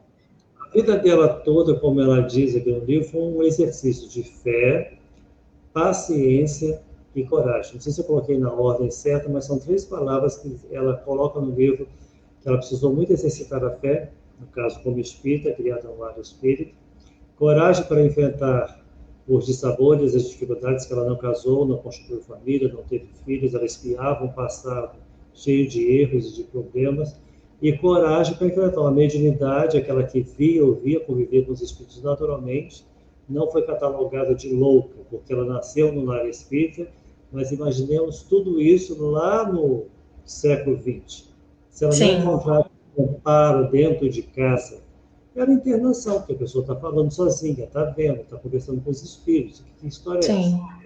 A vida dela toda, como ela diz aqui no livro, foi um exercício de fé, paciência e coragem. Não sei se eu coloquei na ordem certa, mas são 3 palavras que ela coloca no livro, que ela precisou muito exercitar a fé, no caso como espírita, criada no lar espírita, coragem para enfrentar os dissabores, as dificuldades, que ela não casou, não constituiu família, não teve filhos, ela espiava um passado cheio de erros e de problemas, e coragem para enfrentar uma mediunidade, aquela que via, ouvia, convivia com os espíritos naturalmente, não foi catalogada de louca, porque ela nasceu no lar espírita, mas imaginemos tudo isso lá no século XX. Se ela não encontrasse um amparo dentro de casa, era internação, porque a pessoa está falando sozinha, está vendo, está conversando com os espíritos. Que história é essa?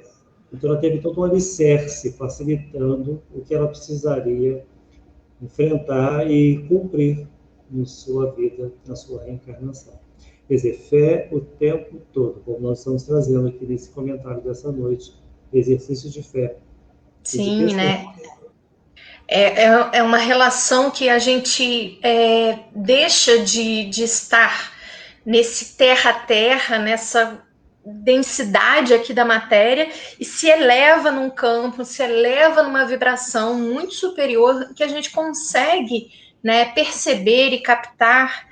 Então, ela teve todo um alicerce facilitando o que ela precisaria enfrentar e cumprir na sua vida, na sua reencarnação. Quer dizer, fé o tempo todo, como nós estamos trazendo aqui nesse comentário dessa noite, exercício de fé. Sim, né? É uma relação que a gente deixa de estar nesse terra-terra, nessa densidade aqui da matéria, e se eleva num campo, se eleva numa vibração muito superior, que a gente consegue, né, perceber e captar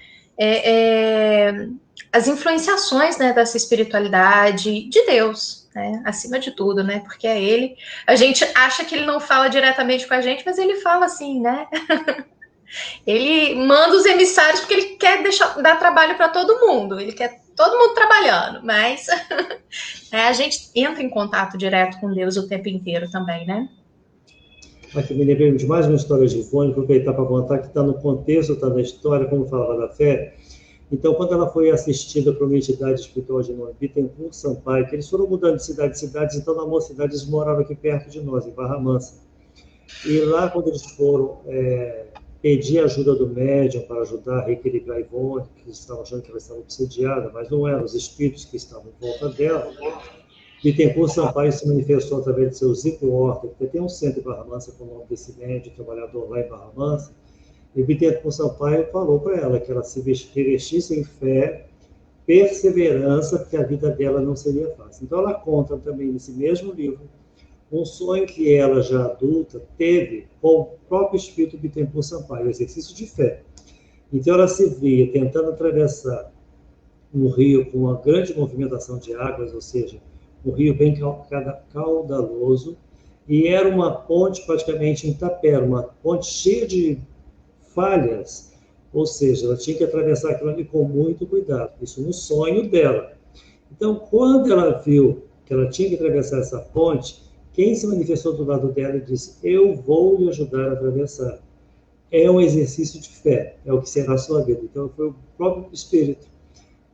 as influenciações, né, dessa espiritualidade de Deus, né, acima de tudo, né, porque é ele. A gente acha que ele não fala diretamente com a gente, mas ele fala assim, né? Ele manda os emissários porque ele quer dar trabalho para todo mundo, ele quer todo mundo trabalhando, mas a gente entra em contato direto com Deus o tempo inteiro também, né? Aqui me lembrei de mais uma história de Ivone, aproveitar para contar que está no contexto, está na história, como falava da fé. Então, quando ela foi assistida por uma entidade espiritual de nome Bittencourt Sampaio, que eles foram mudando de cidade em cidade, então na mocidade eles moraram aqui perto de nós, em Barra Mansa. E lá, quando eles foram pedir ajuda do médium para ajudar a reequilibrar a Ivone, que eles estavam achando que ela estava obsediada, mas não eram os espíritos que estavam em volta dela, Bittencourt Sampaio se manifestou através de seu Zico Horta, que tem um centro em Barra Mansa com o nome desse médium, trabalhador lá em Barra Mansa. E Bittencourt Sampaio falou para ela que ela se revestisse em fé, perseverança, porque a vida dela não seria fácil. Então ela conta também nesse mesmo livro um sonho que ela, já adulta, teve com o próprio espírito Bittencourt Sampaio, o exercício de fé. Então ela se via tentando atravessar um rio com uma grande movimentação de águas, ou seja, um rio bem caudaloso, e era uma ponte praticamente em tapera, uma ponte cheia de falhas, ou seja, ela tinha que atravessar aquilo ali com muito cuidado, isso no sonho dela. Então, quando ela viu que ela tinha que atravessar essa ponte, quem se manifestou do lado dela e disse: eu vou lhe ajudar a atravessar. É um exercício de fé, é o que será a sua vida. Então, foi o próprio espírito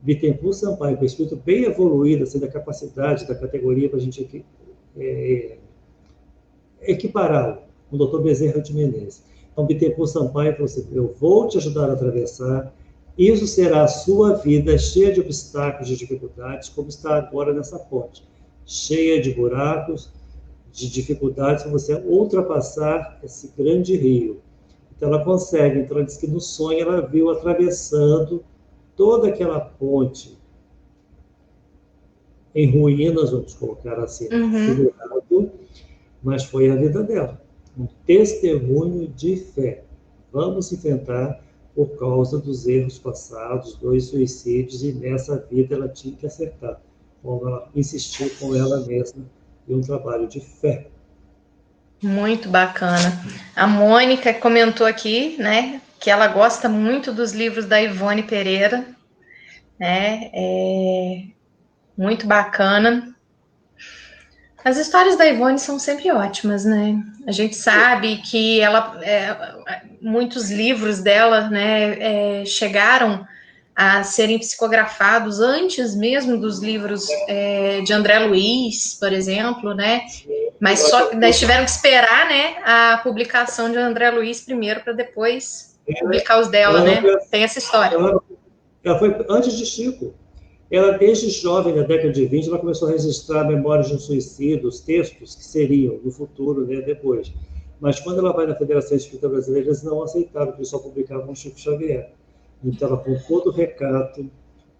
Bittencourt Sampaio, com o espírito bem evoluído, assim, da capacidade, da categoria, para a gente equipará-lo com o Dr. Bezerra de Menezes. Então, Bittencourt Sampaio falou assim: eu vou te ajudar a atravessar, isso será a sua vida cheia de obstáculos, de dificuldades, como está agora nessa ponte, cheia de buracos, de dificuldades para você ultrapassar esse grande rio. Então, ela consegue. Então, ela diz que no sonho ela viu atravessando toda aquela ponte em ruínas, vamos colocar assim, mas foi a vida dela. Um testemunho de fé. Vamos enfrentar, por causa dos erros passados, dos suicídios, e nessa vida ela tinha que acertar, como ela insistiu com ela mesma, e um trabalho de fé. Muito bacana. A Mônica comentou aqui, né, que ela gosta muito dos livros da Ivone Pereira, né? Muito bacana. As histórias da Ivone são sempre ótimas, né? A gente sabe que muitos livros dela, né, chegaram a serem psicografados antes mesmo dos livros de André Luiz, por exemplo, né? Mas só que nós tiveram que esperar, né, a publicação de André Luiz primeiro para depois publicar os dela, né? Tem essa história. Ela foi antes de Chico. Ela, desde jovem, na década de 20, ela começou a registrar memórias de um suicídio, os textos que seriam, no futuro, né, depois. Mas quando ela vai na Federação Espírita Brasileira, eles não aceitaram, porque só publicavam Chico Xavier. Então, ela, com todo o recato,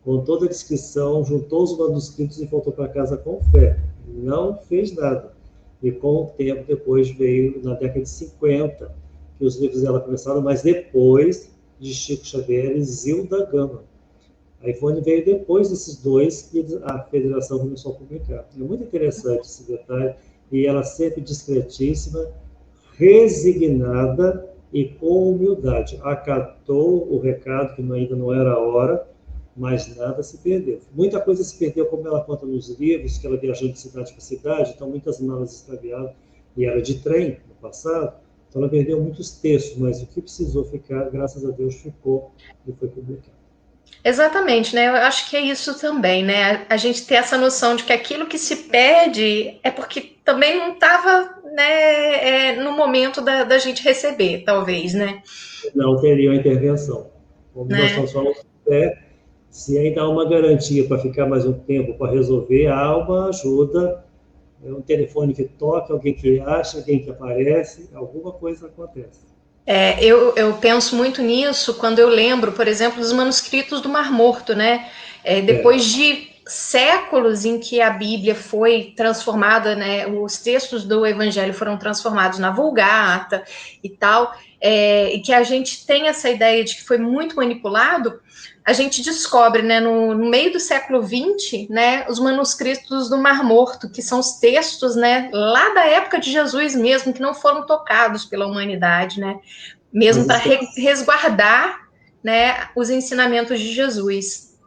com toda a descrição, juntou os manuscritos e voltou para casa com fé. Não fez nada. E com o tempo, depois veio, na década de 50, que os livros dela começaram, mas depois de Chico Xavier e Zilda Gama. A Ivone veio depois desses dois que a federação começou a publicar. É muito interessante esse detalhe, e ela sempre discretíssima, resignada e com humildade. Acatou o recado, que ainda não era a hora, mas nada se perdeu. Muita coisa se perdeu, como ela conta nos livros, que ela viajou de cidade para cidade, então muitas malas extraviaram, e era de trem no passado, então ela perdeu muitos textos, mas o que precisou ficar, graças a Deus, ficou e foi publicado. Exatamente, né? Eu acho que é isso também, né? A gente ter essa noção de que aquilo que se perde é porque também não estava, né, no momento da gente receber, talvez, né? Não teria uma intervenção. Como nós estamos falando, se ainda há uma garantia para ficar mais um tempo para resolver, há uma ajuda, um telefone que toca, alguém que acha, alguém que aparece, alguma coisa acontece. Eu penso muito nisso quando eu lembro, por exemplo, dos manuscritos do Mar Morto, né? Depois de séculos em que a Bíblia foi transformada, né? Os textos do Evangelho foram transformados na Vulgata e tal, e que a gente tem essa ideia de que foi muito manipulado, a gente descobre, né, no meio do século XX, né, os manuscritos do Mar Morto, que são os textos, né, lá da época de Jesus mesmo, que não foram tocados pela humanidade, né, mesmo para resguardar, né, os ensinamentos de Jesus.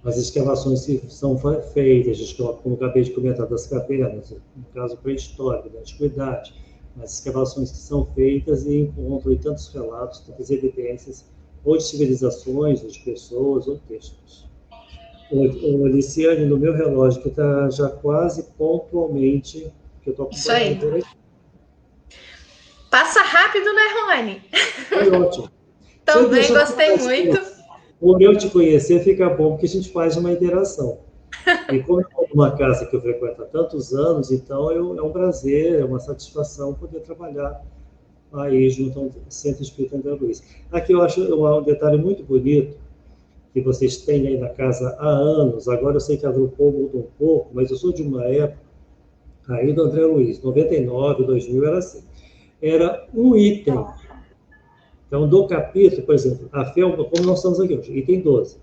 As escavações que são feitas, como acabei de comentar, das cavernas, no caso pré-histórico, da antiguidade, as escavações que são feitas e encontram tantos relatos, tantas evidências, ou de civilizações, ou de pessoas, ou textos. O Liciane, no meu relógio, que está já quase pontualmente, que eu estou acompanhando. Isso aí. Passa rápido, né, Rony? Foi ótimo. Também gostei muito. O meu te conhecer fica bom, porque a gente faz uma interação. E como é uma casa que eu frequento há tantos anos, então é um prazer, é uma satisfação poder trabalhar aí junto ao Centro Espírita André Luiz. Aqui eu acho um detalhe muito bonito, que vocês têm aí na casa há anos. Agora eu sei que a Grupom mudou um pouco, mas eu sou de uma época, aí do André Luiz, 99, 2000, era assim. Era um item. Então, do capítulo, por exemplo, a fé, como nós estamos aqui hoje, item 12.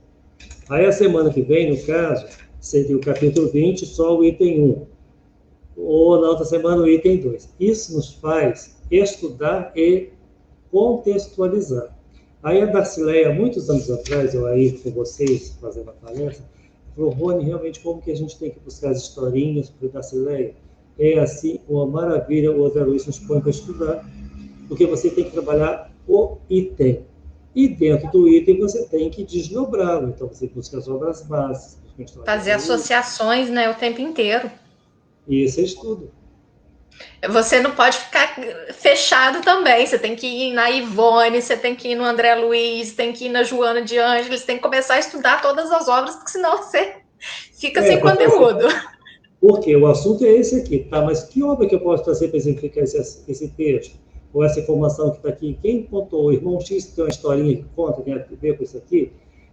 Aí a semana que vem, no caso, seria o capítulo 20, só o item 1. Ou na outra semana, o item 2. Isso nos faz estudar e contextualizar. Aí a Darcileia, muitos anos atrás, eu aí com vocês, fazendo a palestra, falou, Rony, realmente, como que a gente tem que buscar as historinhas para a Darcileia? É assim, uma maravilha, o André Luiz nos põe para estudar, porque você tem que trabalhar o item. E dentro do item você tem que desdobrá-lo. Então você busca as obras básicas. Fazer associações, né, o tempo inteiro. E isso é estudo. Você não pode ficar fechado também. Você tem que ir na Ivone, você tem que ir no André Luiz, tem que ir na Joana de Ângeles, tem que começar a estudar todas as obras, porque senão você fica sem conteúdo. Porque o assunto é esse aqui, tá? Mas que obra que eu posso trazer para exemplificar esse texto? Ou essa informação que está aqui? Quem contou? O irmão X tem uma historinha que conta, tem a ver com isso aqui?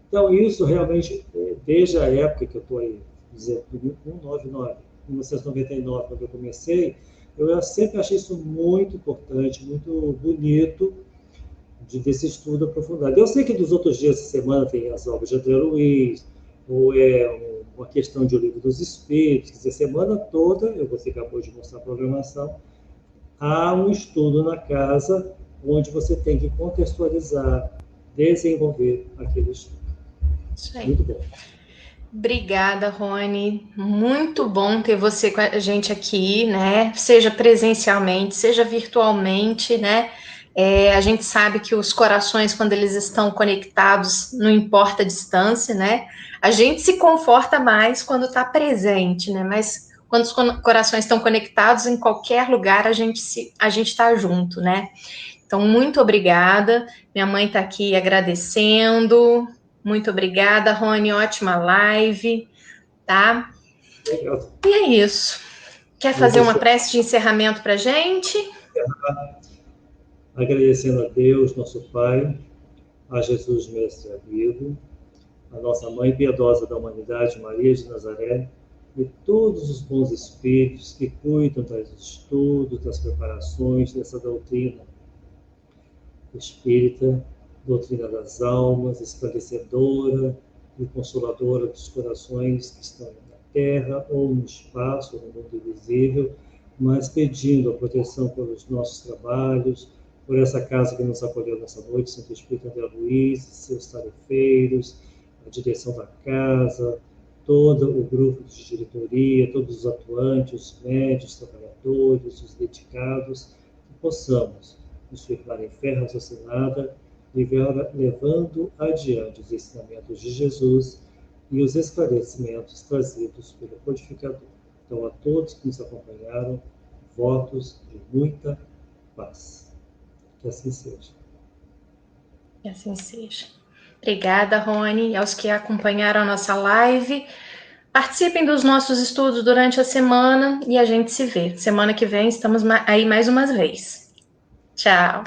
Então, isso realmente, desde a época que eu estou aí, dizendo, 1999, quando eu comecei, eu sempre achei isso muito importante, muito bonito, desse estudo aprofundado. Eu sei que dos outros dias da semana tem as obras de André Luiz, ou uma questão de O Livro dos Espíritos, quer dizer, semana toda, você acabou de mostrar a programação, há um estudo na casa onde você tem que contextualizar, desenvolver aquele estudo. Isso aí. Muito bom. Obrigada, Rony. Muito bom ter você com a gente aqui, né? Seja presencialmente, seja virtualmente, né? A gente sabe que os corações, quando eles estão conectados, não importa a distância, né? A gente se conforta mais quando está presente, né? Mas quando os corações estão conectados, em qualquer lugar, a gente está junto, né? Então, muito obrigada. Minha mãe está aqui agradecendo. Muito obrigada, Rony. Ótima live, tá? Obrigado. E é isso. Quer fazer uma prece de encerramento para a gente? Agradecendo a Deus, nosso Pai, a Jesus, mestre amigo, a nossa Mãe piedosa da humanidade, Maria de Nazaré, e todos os bons espíritos que cuidam dos estudos, das preparações dessa doutrina espírita, doutrina das almas, esclarecedora e consoladora dos corações que estão na terra ou no espaço, no mundo invisível, mas pedindo a proteção pelos nossos trabalhos, por essa casa que nos acolheu nessa noite, Santo Espírito André Luiz, seus tarefeiros, a direção da casa, todo o grupo de diretoria, todos os atuantes, os médios, trabalhadores, os dedicados, que possamos nos firmar em fé raciocinada, levando adiante os ensinamentos de Jesus e os esclarecimentos trazidos pelo codificador. Então, a todos que nos acompanharam, votos de muita paz. Que assim seja. Que assim seja. Obrigada, Rony. E aos que acompanharam a nossa live, participem dos nossos estudos durante a semana e a gente se vê. Semana que vem estamos aí mais uma vez. Tchau.